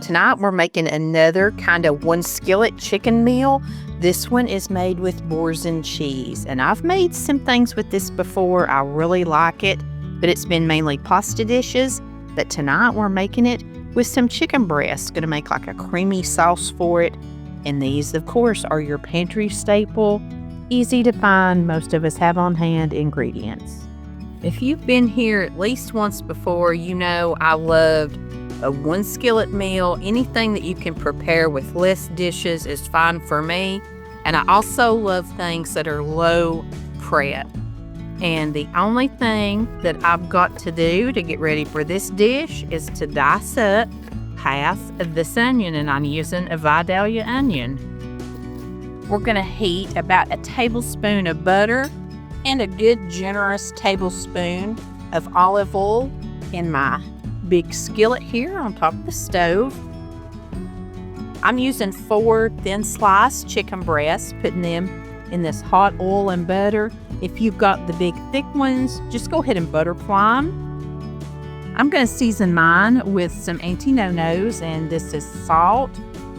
Tonight we're making another kind of one skillet chicken meal. This one is made with Boursin cheese, and I've made some things with this before. I really like it, but it's been mainly pasta dishes. But tonight we're making it with some chicken breast. Gonna make like a creamy sauce for it. And these, of course, are your pantry staple, easy to find, most of us have on hand ingredients. If you've been here at least once before, you know I loved a one skillet meal. Anything that you can prepare with less dishes is fine for me. And I also love things that are low prep. And the only thing that I've got to do to get ready for this dish is to dice up half of this onion, and I'm using a Vidalia onion. We're gonna heat about a tablespoon of butter and a good generous tablespoon of olive oil in my big skillet here on top of the stove. I'm using 4 thin sliced chicken breasts, putting them in this hot oil and butter. If you've got the big thick ones, just go ahead and butterfly them. I'm going to season mine with some anti-no-nos, and this is salt,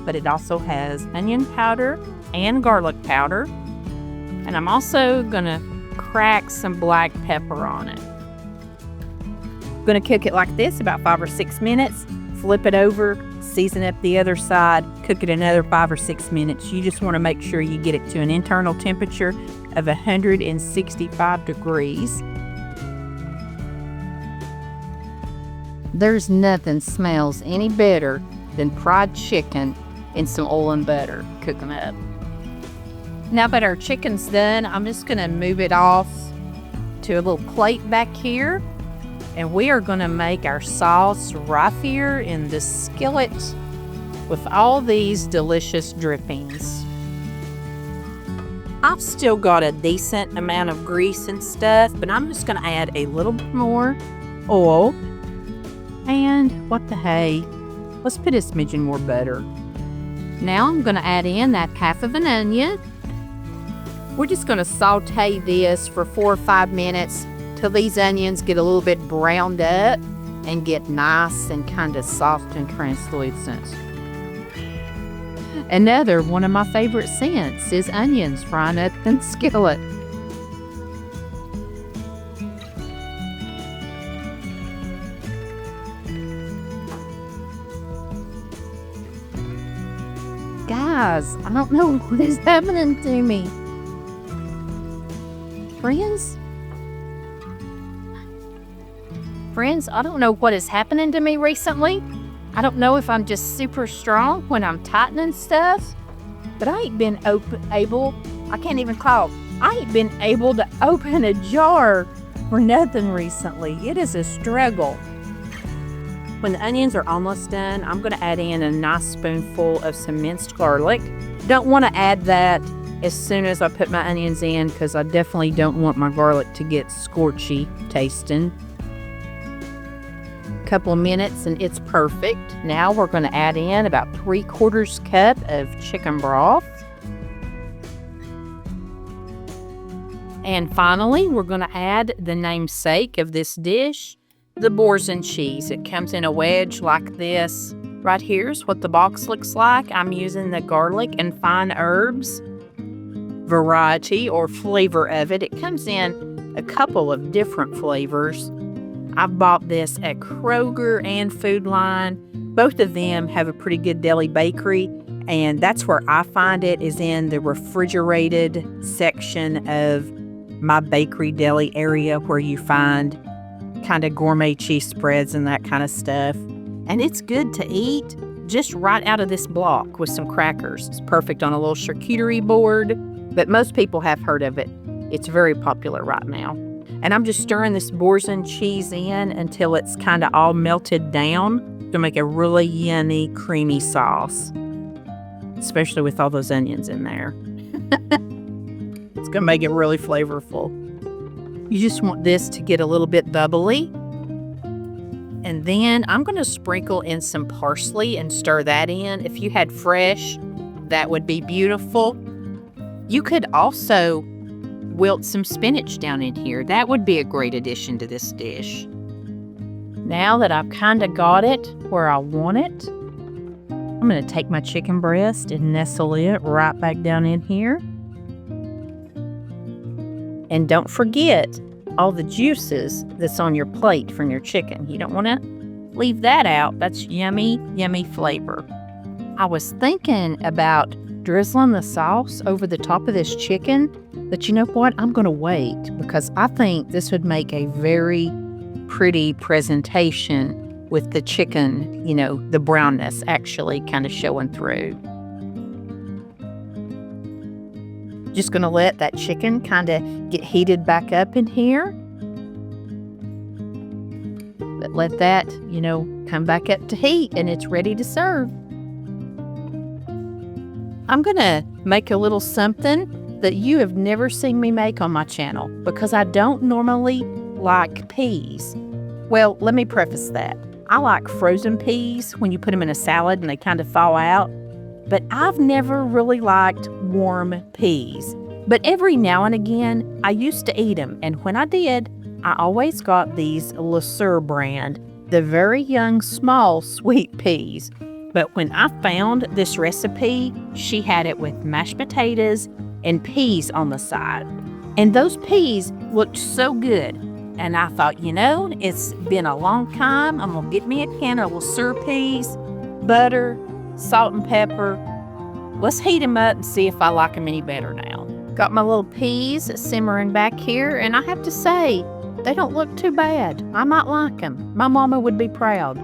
but it also has onion powder and garlic powder. And I'm also going to crack some black pepper on it. I'm going to cook it like this about 5 or 6 minutes, flip it over, season up the other side, cook it another 5 or 6 minutes. You just want to make sure you get it to an internal temperature of 165 degrees. There's nothing smells any better than fried chicken in some oil and butter. Cook them up. Now that our chicken's done, I'm just going to move it off to a little plate back here. And we are going to make our sauce right here in the skillet with all these delicious drippings. I've still got a decent amount of grease and stuff, but I'm just going to add a little bit more oil. And what the hey, let's put a smidgen more butter. Now I'm going to add in that half of an onion. We're just going to saute this for 4 or 5 minutes till these onions get a little bit browned up and get nice and kind of soft and translucent. Another one of my favorite scents is onions frying up in the skillet. Guys, I don't know what is happening to me. Friends, I don't know what is happening to me recently. I don't know if I'm just super strong when I'm tightening stuff, but I ain't been able to open a jar for nothing recently. It is a struggle. When the onions are almost done, I'm going to add in a nice spoonful of some minced garlic. Don't want to add that as soon as I put my onions in because I definitely don't want my garlic to get scorchy tasting. Couple of minutes and it's perfect. Now we're going to add in about 3/4 cup of chicken broth. And finally, we're going to add the namesake of this dish, the Boursin cheese. It comes in a wedge like this. Right here's what the box looks like. I'm using the garlic and fine herbs variety or flavor of it. It comes in a couple of different flavors. I bought this at Kroger and Food Line. Both of them have a pretty good deli bakery, and that's where I find it, is in the refrigerated section of my bakery deli area where you find kind of gourmet cheese spreads and that kind of stuff. And it's good to eat just right out of this block with some crackers. It's perfect on a little charcuterie board, but most people have heard of it. It's very popular right now. And I'm just stirring this Boursin cheese in until it's kind of all melted down to make a really yummy, creamy sauce, especially with all those onions in there. It's going to make it really flavorful. You just want this to get a little bit bubbly. And then I'm going to sprinkle in some parsley and stir that in. If you had fresh, that would be beautiful. You could also wilt some spinach down in here. That would be a great addition to this dish. Now that I've kind of got it where I want it, I'm going to take my chicken breast and nestle it right back down in here. And don't forget all the juices that's on your plate from your chicken. You don't want to leave that out. That's yummy, yummy flavor. I was thinking about drizzling the sauce over the top of this chicken, but you know what? I'm going to wait because I think this would make a very pretty presentation with the chicken, you know, the brownness actually kind of showing through. Just going to let that chicken kind of get heated back up in here. But let that, you know, come back up to heat and it's ready to serve. I'm going to make a little something that you have never seen me make on my channel because I don't normally like peas. Well, let me preface that. I like frozen peas when you put them in a salad and they kind of thaw out. But I've never really liked warm peas. But every now and again, I used to eat them. And when I did, I always got these Lasagna brand, the very young, small, sweet peas. But when I found this recipe, she had it with mashed potatoes and peas on the side. And those peas looked so good. And I thought, you know, it's been a long time. I'm going to get me a can of Lasagna peas, butter, salt and pepper. Let's heat them up and see if I like them any better now. Got my little peas simmering back here, and I have to say, they don't look too bad. I might like them. My mama would be proud.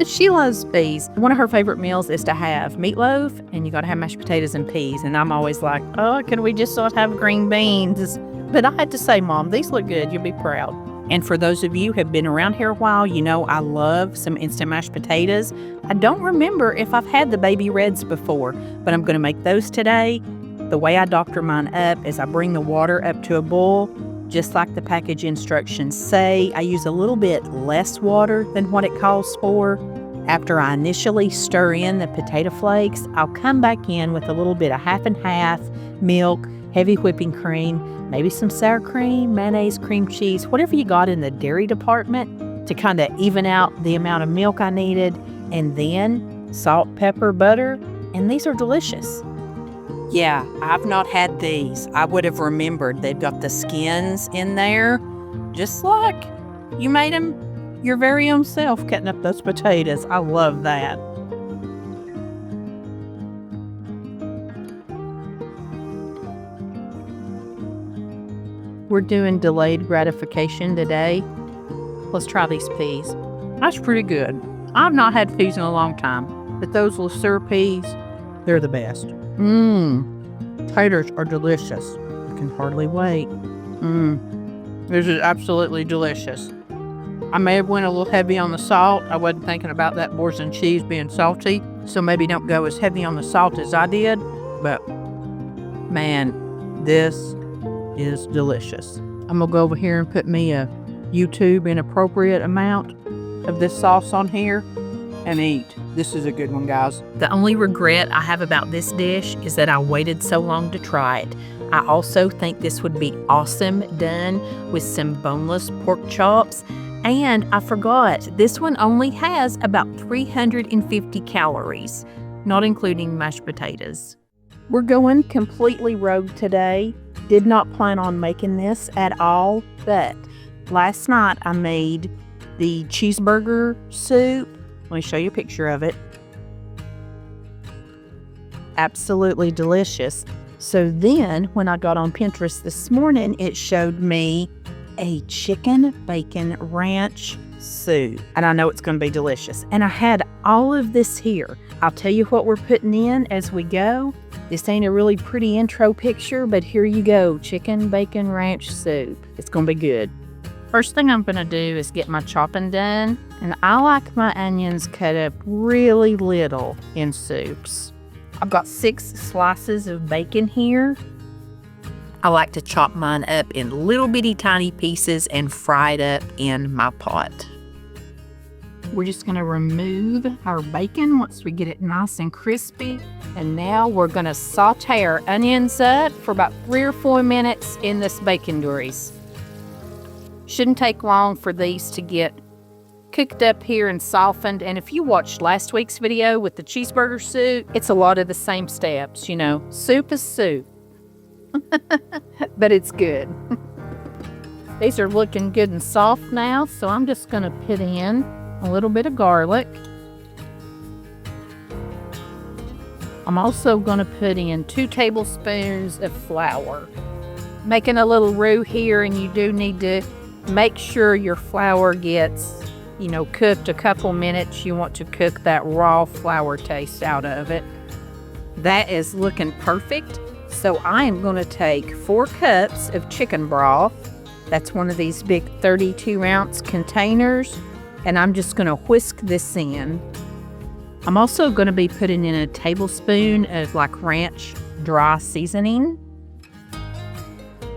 She loves peas. One of her favorite meals is to have meatloaf, and you got to have mashed potatoes and peas. And I'm always like, oh, can we just not have green beans? But I had to say, Mom, these look good. You'll be proud. And for those of you who have been around here a while, you know I love some instant mashed potatoes. I don't remember if I've had the baby reds before, but I'm going to make those today. The way I doctor mine up is I bring the water up to a boil, just like the package instructions say. I use a little bit less water than what it calls for. After I initially stir in the potato flakes, I'll come back in with a little bit of half and half milk, heavy whipping cream, maybe some sour cream, mayonnaise, cream cheese, whatever you got in the dairy department to kind of even out the amount of milk I needed, and then salt, pepper, butter, and these are delicious. Yeah, I've not had these. I would have remembered they've got the skins in there, just like you made them your very own self cutting up those potatoes. I love that. We're doing delayed gratification today. Let's try these peas. That's pretty good. I've not had peas in a long time, but those Lasagna peas, they're the best. Taters are delicious. I can hardly wait. This is absolutely delicious. I may have went a little heavy on the salt. I wasn't thinking about that Boursin cheese being salty, so maybe don't go as heavy on the salt as I did, but man, this is delicious. I'm gonna go over here and put me a YouTube inappropriate amount of this sauce on here and eat. This is a good one, guys. The only regret I have about this dish is that I waited so long to try it. I also think this would be awesome done with some boneless pork chops. And I forgot, this one only has about 350 calories, not including mashed potatoes. We're going completely rogue today. Did not plan on making this at all, but last night I made the cheeseburger soup. Let me show you a picture of it. Absolutely delicious. So then when I got on Pinterest this morning, it showed me a chicken bacon ranch soup. And I know it's going to be delicious. And I had all of this here. I'll tell you what we're putting in as we go. This ain't a really pretty intro picture, but here you go. Chicken bacon ranch soup. It's gonna be good. First thing I'm gonna do is get my chopping done. And I like my onions cut up really little in soups. I've got 6 slices of bacon here. I like to chop mine up in little bitty tiny pieces and fry it up in my pot. We're just going to remove our bacon once we get it nice and crispy. And now we're going to saute our onions up for about 3 or 4 minutes in this bacon grease. Shouldn't take long for these to get cooked up here and softened. And if you watched last week's video with the cheeseburger soup, it's a lot of the same steps, you know. Soup is soup. But it's good. These are looking good and soft now, so I'm just going to put in a little bit of garlic. I'm also going to put in 2 tablespoons of flour. Making a little roux here, and you do need to make sure your flour gets, you know, cooked a couple minutes. You want to cook that raw flour taste out of it. That is looking perfect. So I am going to take 4 cups of chicken broth. That's one of these big 32-ounce containers. And I'm just going to whisk this in. I'm also going to be putting in a tablespoon of like ranch dry seasoning.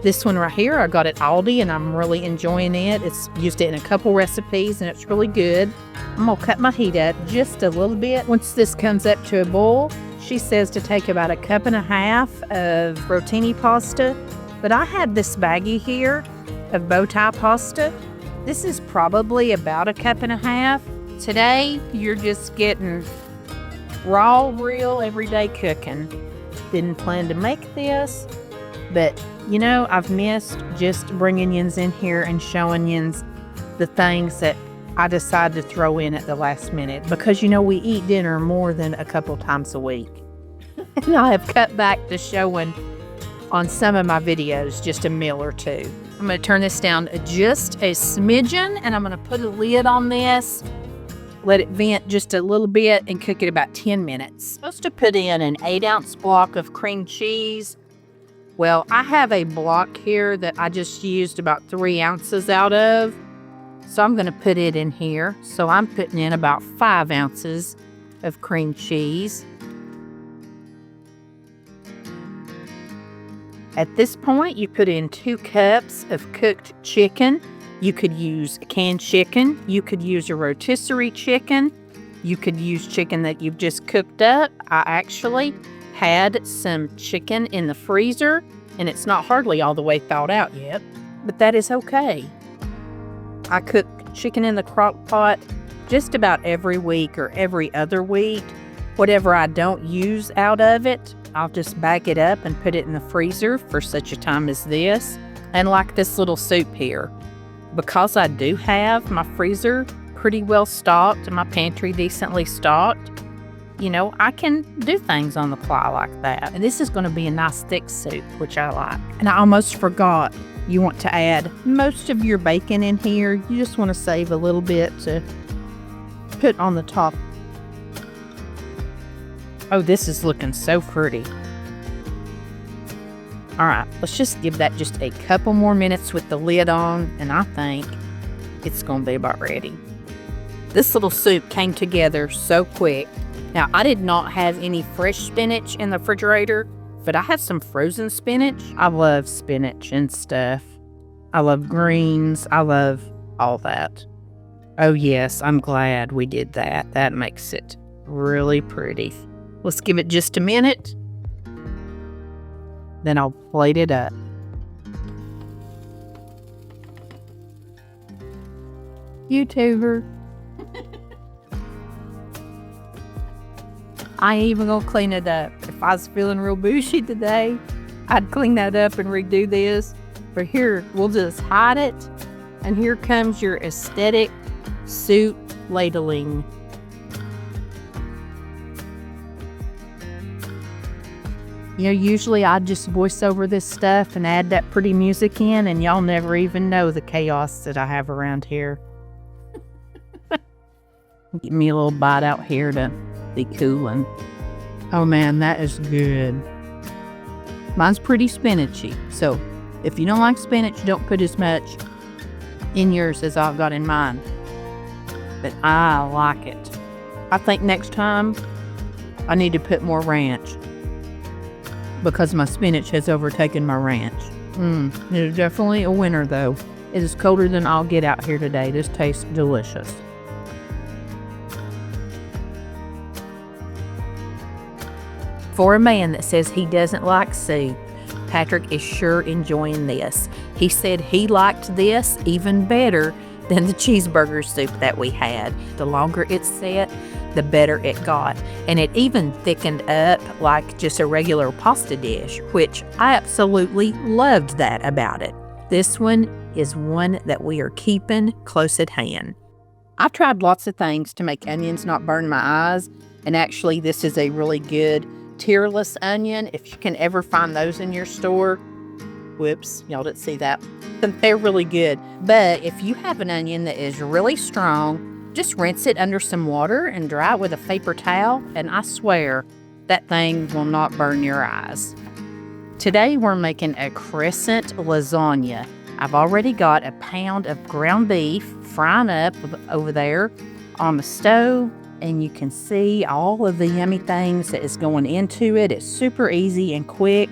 This one right here, I got at Aldi and I'm really enjoying it. It's used it in a couple recipes and it's really good. I'm going to cut my heat up just a little bit. Once this comes up to a boil, she says to take about 1.5 cups of rotini pasta. But I have this baggie here of bow tie pasta. This is probably about 1.5 cups. Today, you're just getting raw, real, everyday cooking. Didn't plan to make this, but you know, I've missed just bringing yins in here and showing yins the things that I decide to throw in at the last minute. Because you know, we eat dinner more than a couple times a week. And I have cut back to showing on some of my videos just a meal or two. I'm going to turn this down just a smidgen, and I'm going to put a lid on this, let it vent just a little bit, and cook it about 10 minutes. I'm supposed to put in an 8-ounce block of cream cheese. Well, I have a block here that I just used about 3 ounces out of, so I'm going to put it in here. So I'm putting in about 5 ounces of cream cheese. At this point, you put in 2 cups of cooked chicken. You could use canned chicken. You could use a rotisserie chicken. You could use chicken that you've just cooked up. I actually had some chicken in the freezer, and it's not hardly all the way thawed out yet, but that is okay. I cook chicken in the crock pot just about every week or every other week. Whatever I don't use out of it, I'll just bag it up and put it in the freezer for such a time as this. And like this little soup here, because I do have my freezer pretty well stocked and my pantry decently stocked, you know, I can do things on the fly like that. And this is going to be a nice thick soup, which I like. And I almost forgot, you want to add most of your bacon in here. You just want to save a little bit to put on the top. Oh, this is looking so pretty. All right, let's just give that just a couple more minutes with the lid on, and I think it's going to be about ready. This little soup came together so quick. Now, I did not have any fresh spinach in the refrigerator, but I have some frozen spinach. I love spinach and stuff. I love greens. I love all that. Oh, yes, I'm glad we did that. That makes it really pretty. Let's give it just a minute. Then I'll plate it up. YouTuber. I ain't even gonna clean it up. If I was feeling real bougie today, I'd clean that up and redo this. But here, we'll just hide it. And here comes your aesthetic soup ladling. You know, usually I just voice over this stuff and add that pretty music in, and y'all never even know the chaos that I have around here. Give me a little bite out here to be cooling. Oh man, that is good. Mine's pretty spinachy, so if you don't like spinach, don't put as much in yours as I've got in mine. But I like it. I think next time I need to put more ranch because my spinach has overtaken my ranch. It is definitely a winner though. It is colder than I'll get out here today. This tastes delicious. For a man that says he doesn't like soup, Patrick is sure enjoying this. He said he liked this even better than the cheeseburger soup that we had. The longer it sat, the better it got. And it even thickened up like just a regular pasta dish, which I absolutely loved that about it. This one is one that we are keeping close at hand. I've tried lots of things to make onions not burn my eyes, and actually this is a really good tearless onion. If you can ever find those in your store, whoops, y'all didn't see that. They're really good. But if you have an onion that is really strong, just rinse it under some water and dry it with a paper towel, and I swear that thing will not burn your eyes. Today we're making a Crescent lasagna. I've already got a pound of ground beef frying up over there on the stove, and you can see all of the yummy things that is going into it. It's super easy and quick,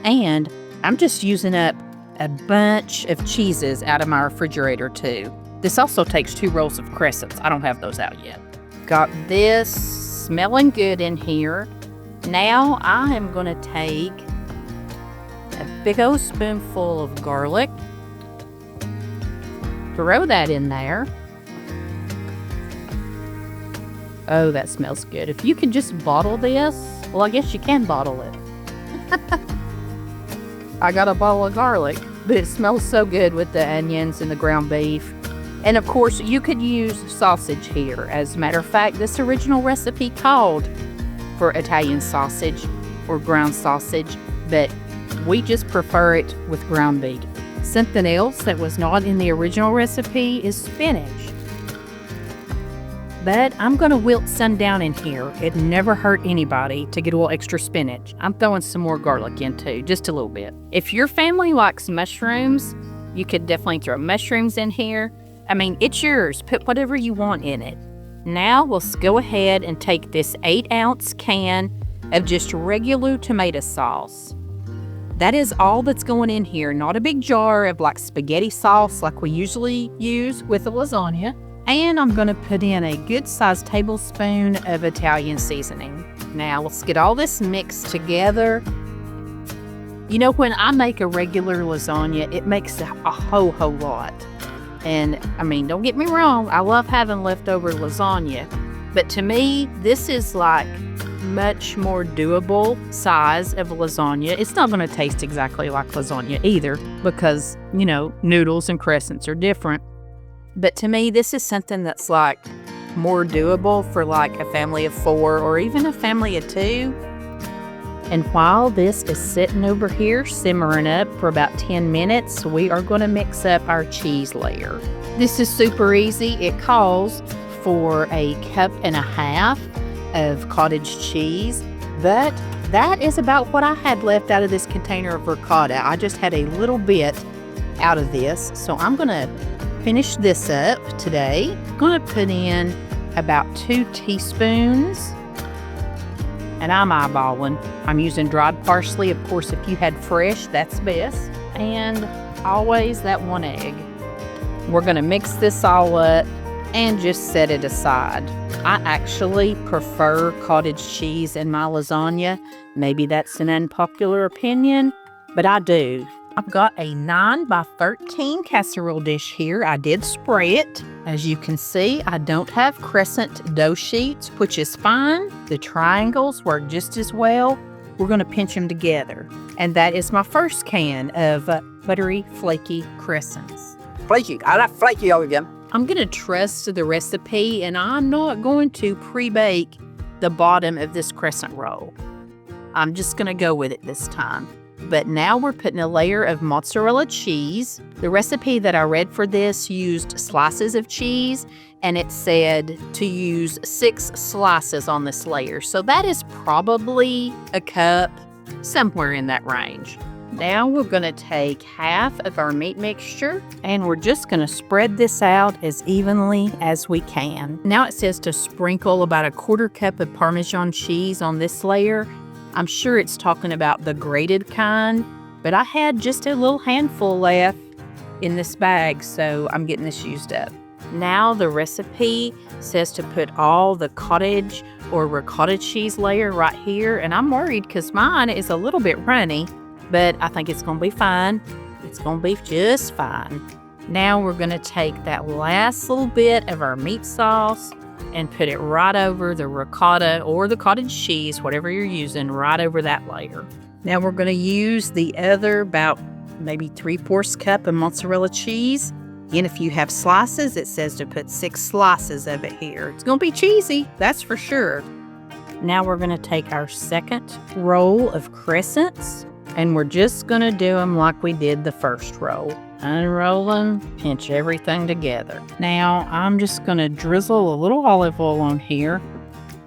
and I'm just using up a bunch of cheeses out of my refrigerator too. This also takes 2 rolls of Crescents. I don't have those out yet. Got this smelling good in here. Now I am going to take a big old spoonful of garlic, throw that in there. Oh, that smells good. If you can just bottle this, well, I guess you can bottle it. I got a bottle of garlic, but it smells so good with the onions and the ground beef. And of course, you could use sausage here. As a matter of fact, this original recipe called for Italian sausage or ground sausage, but we just prefer it with ground beef. Something else that was not in the original recipe is spinach. But I'm going to wilt some down in here. It never hurt anybody to get a little extra spinach. I'm throwing some more garlic in too, just a little bit. If your family likes mushrooms, you could definitely throw mushrooms in here. I mean, it's yours. Put whatever you want in it. Now we'll go ahead and take this 8-ounce can of just regular tomato sauce. That is all that's going in here, not a big jar of like spaghetti sauce like we usually use with a lasagna. And I'm going to put in a good-sized tablespoon of Italian seasoning. Now, let's get all this mixed together. You know, when I make a regular lasagna, it makes a whole lot. And, I mean, don't get me wrong, I love having leftover lasagna. But to me, this is like much more doable size of a lasagna. It's not going to taste exactly like lasagna either because, you know, noodles and crescents are different. But to me, this is something that's like more doable for like a family of 4 or even a family of 2. And while this is sitting over here simmering up for about 10 minutes, we are going to mix up our cheese layer. This is super easy. It calls for 1.5 cups of cottage cheese, but that is about what I had left out of this container of ricotta. I just had a little bit out of this, so I'm going to finish this up today. I'm going to put in about 2 teaspoons, and I'm eyeballing. I'm using dried parsley. Of course, if you had fresh, that's best. And always that 1 egg. We're going to mix this all up and just set it aside. I actually prefer cottage cheese in my lasagna. Maybe that's an unpopular opinion, but I do. I've got a 9x13 casserole dish here. I did spray it. As you can see, I don't have crescent dough sheets, which is fine. The triangles work just as well. We're going to pinch them together. And that is my first can of buttery, flaky crescents. Flaky. I like flaky all again. I'm going to trust the recipe, and I'm not going to pre-bake the bottom of this crescent roll. I'm just going to go with it this time. But now we're putting a layer of mozzarella cheese. The recipe that I read for this used slices of cheese, and it said to use 6 slices on this layer. So that is probably a cup, somewhere in that range. Now we're going to take half of our meat mixture and we're just going to spread this out as evenly as we can. Now it says to sprinkle about a 1/4 cup of Parmesan cheese on this layer. I'm sure it's talking about the grated kind, but I had just a little handful left in this bag, so I'm getting this used up. Now the recipe says to put all the cottage or ricotta cheese layer right here, and I'm worried because mine is a little bit runny, but I think it's going to be fine. It's going to be just fine. Now we're going to take that last little bit of our meat sauce and put it right over the ricotta or the cottage cheese, whatever you're using, right over that layer. Now we're going to use the other about maybe 3/4 cup of mozzarella cheese. And if you have slices, it says to put 6 slices of it here. It's going to be cheesy, that's for sure. Now we're going to take our second roll of crescents, and we're just going to do them like we did the first roll. Unroll them, pinch everything together. Now I'm just going to drizzle a little olive oil on here.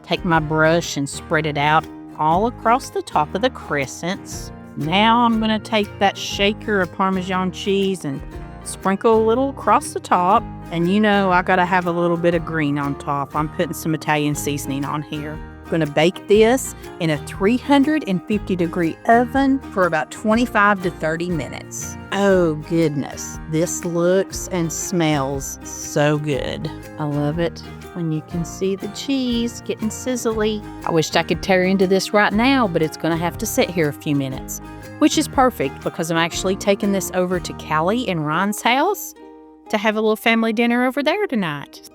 Take my brush and spread it out all across the top of the crescents. Now I'm going to take that shaker of Parmesan cheese and sprinkle a little across the top. And you know I got to have a little bit of green on top. I'm putting some Italian seasoning on here. I'm going to bake this in a 350-degree oven for about 25 to 30 minutes. Oh goodness, this looks and smells so good. I love it when you can see the cheese getting sizzly. I wished I could tear into this right now, but it's going to have to sit here a few minutes, which is perfect because I'm actually taking this over to Callie and Ron's house to have a little family dinner over there tonight.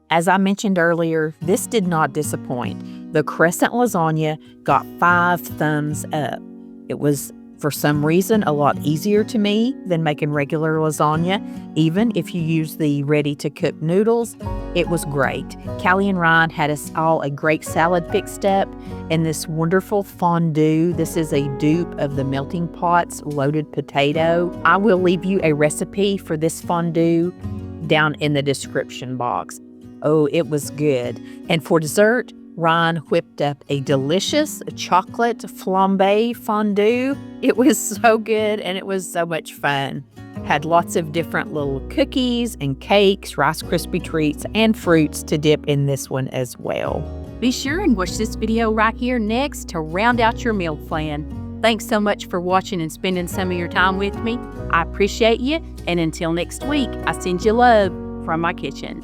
As I mentioned earlier, this did not disappoint. The Crescent lasagna got 5 thumbs up. It was, for some reason, a lot easier to me than making regular lasagna. Even if you use the ready-to-cook noodles, it was great. Callie and Ryan had us all a great salad fixed up and this wonderful fondue. This is a dupe of the Melting Pot's loaded potato. I will leave you a recipe for this fondue down in the description box. Oh, it was good. And for dessert, Ron whipped up a delicious chocolate flambe fondue. It was so good and it was so much fun. Had lots of different little cookies and cakes, Rice Krispie treats, and fruits to dip in this one as well. Be sure and watch this video right here next to round out your meal plan. Thanks so much for watching and spending some of your time with me. I appreciate you, and until next week, I send you love from my kitchen.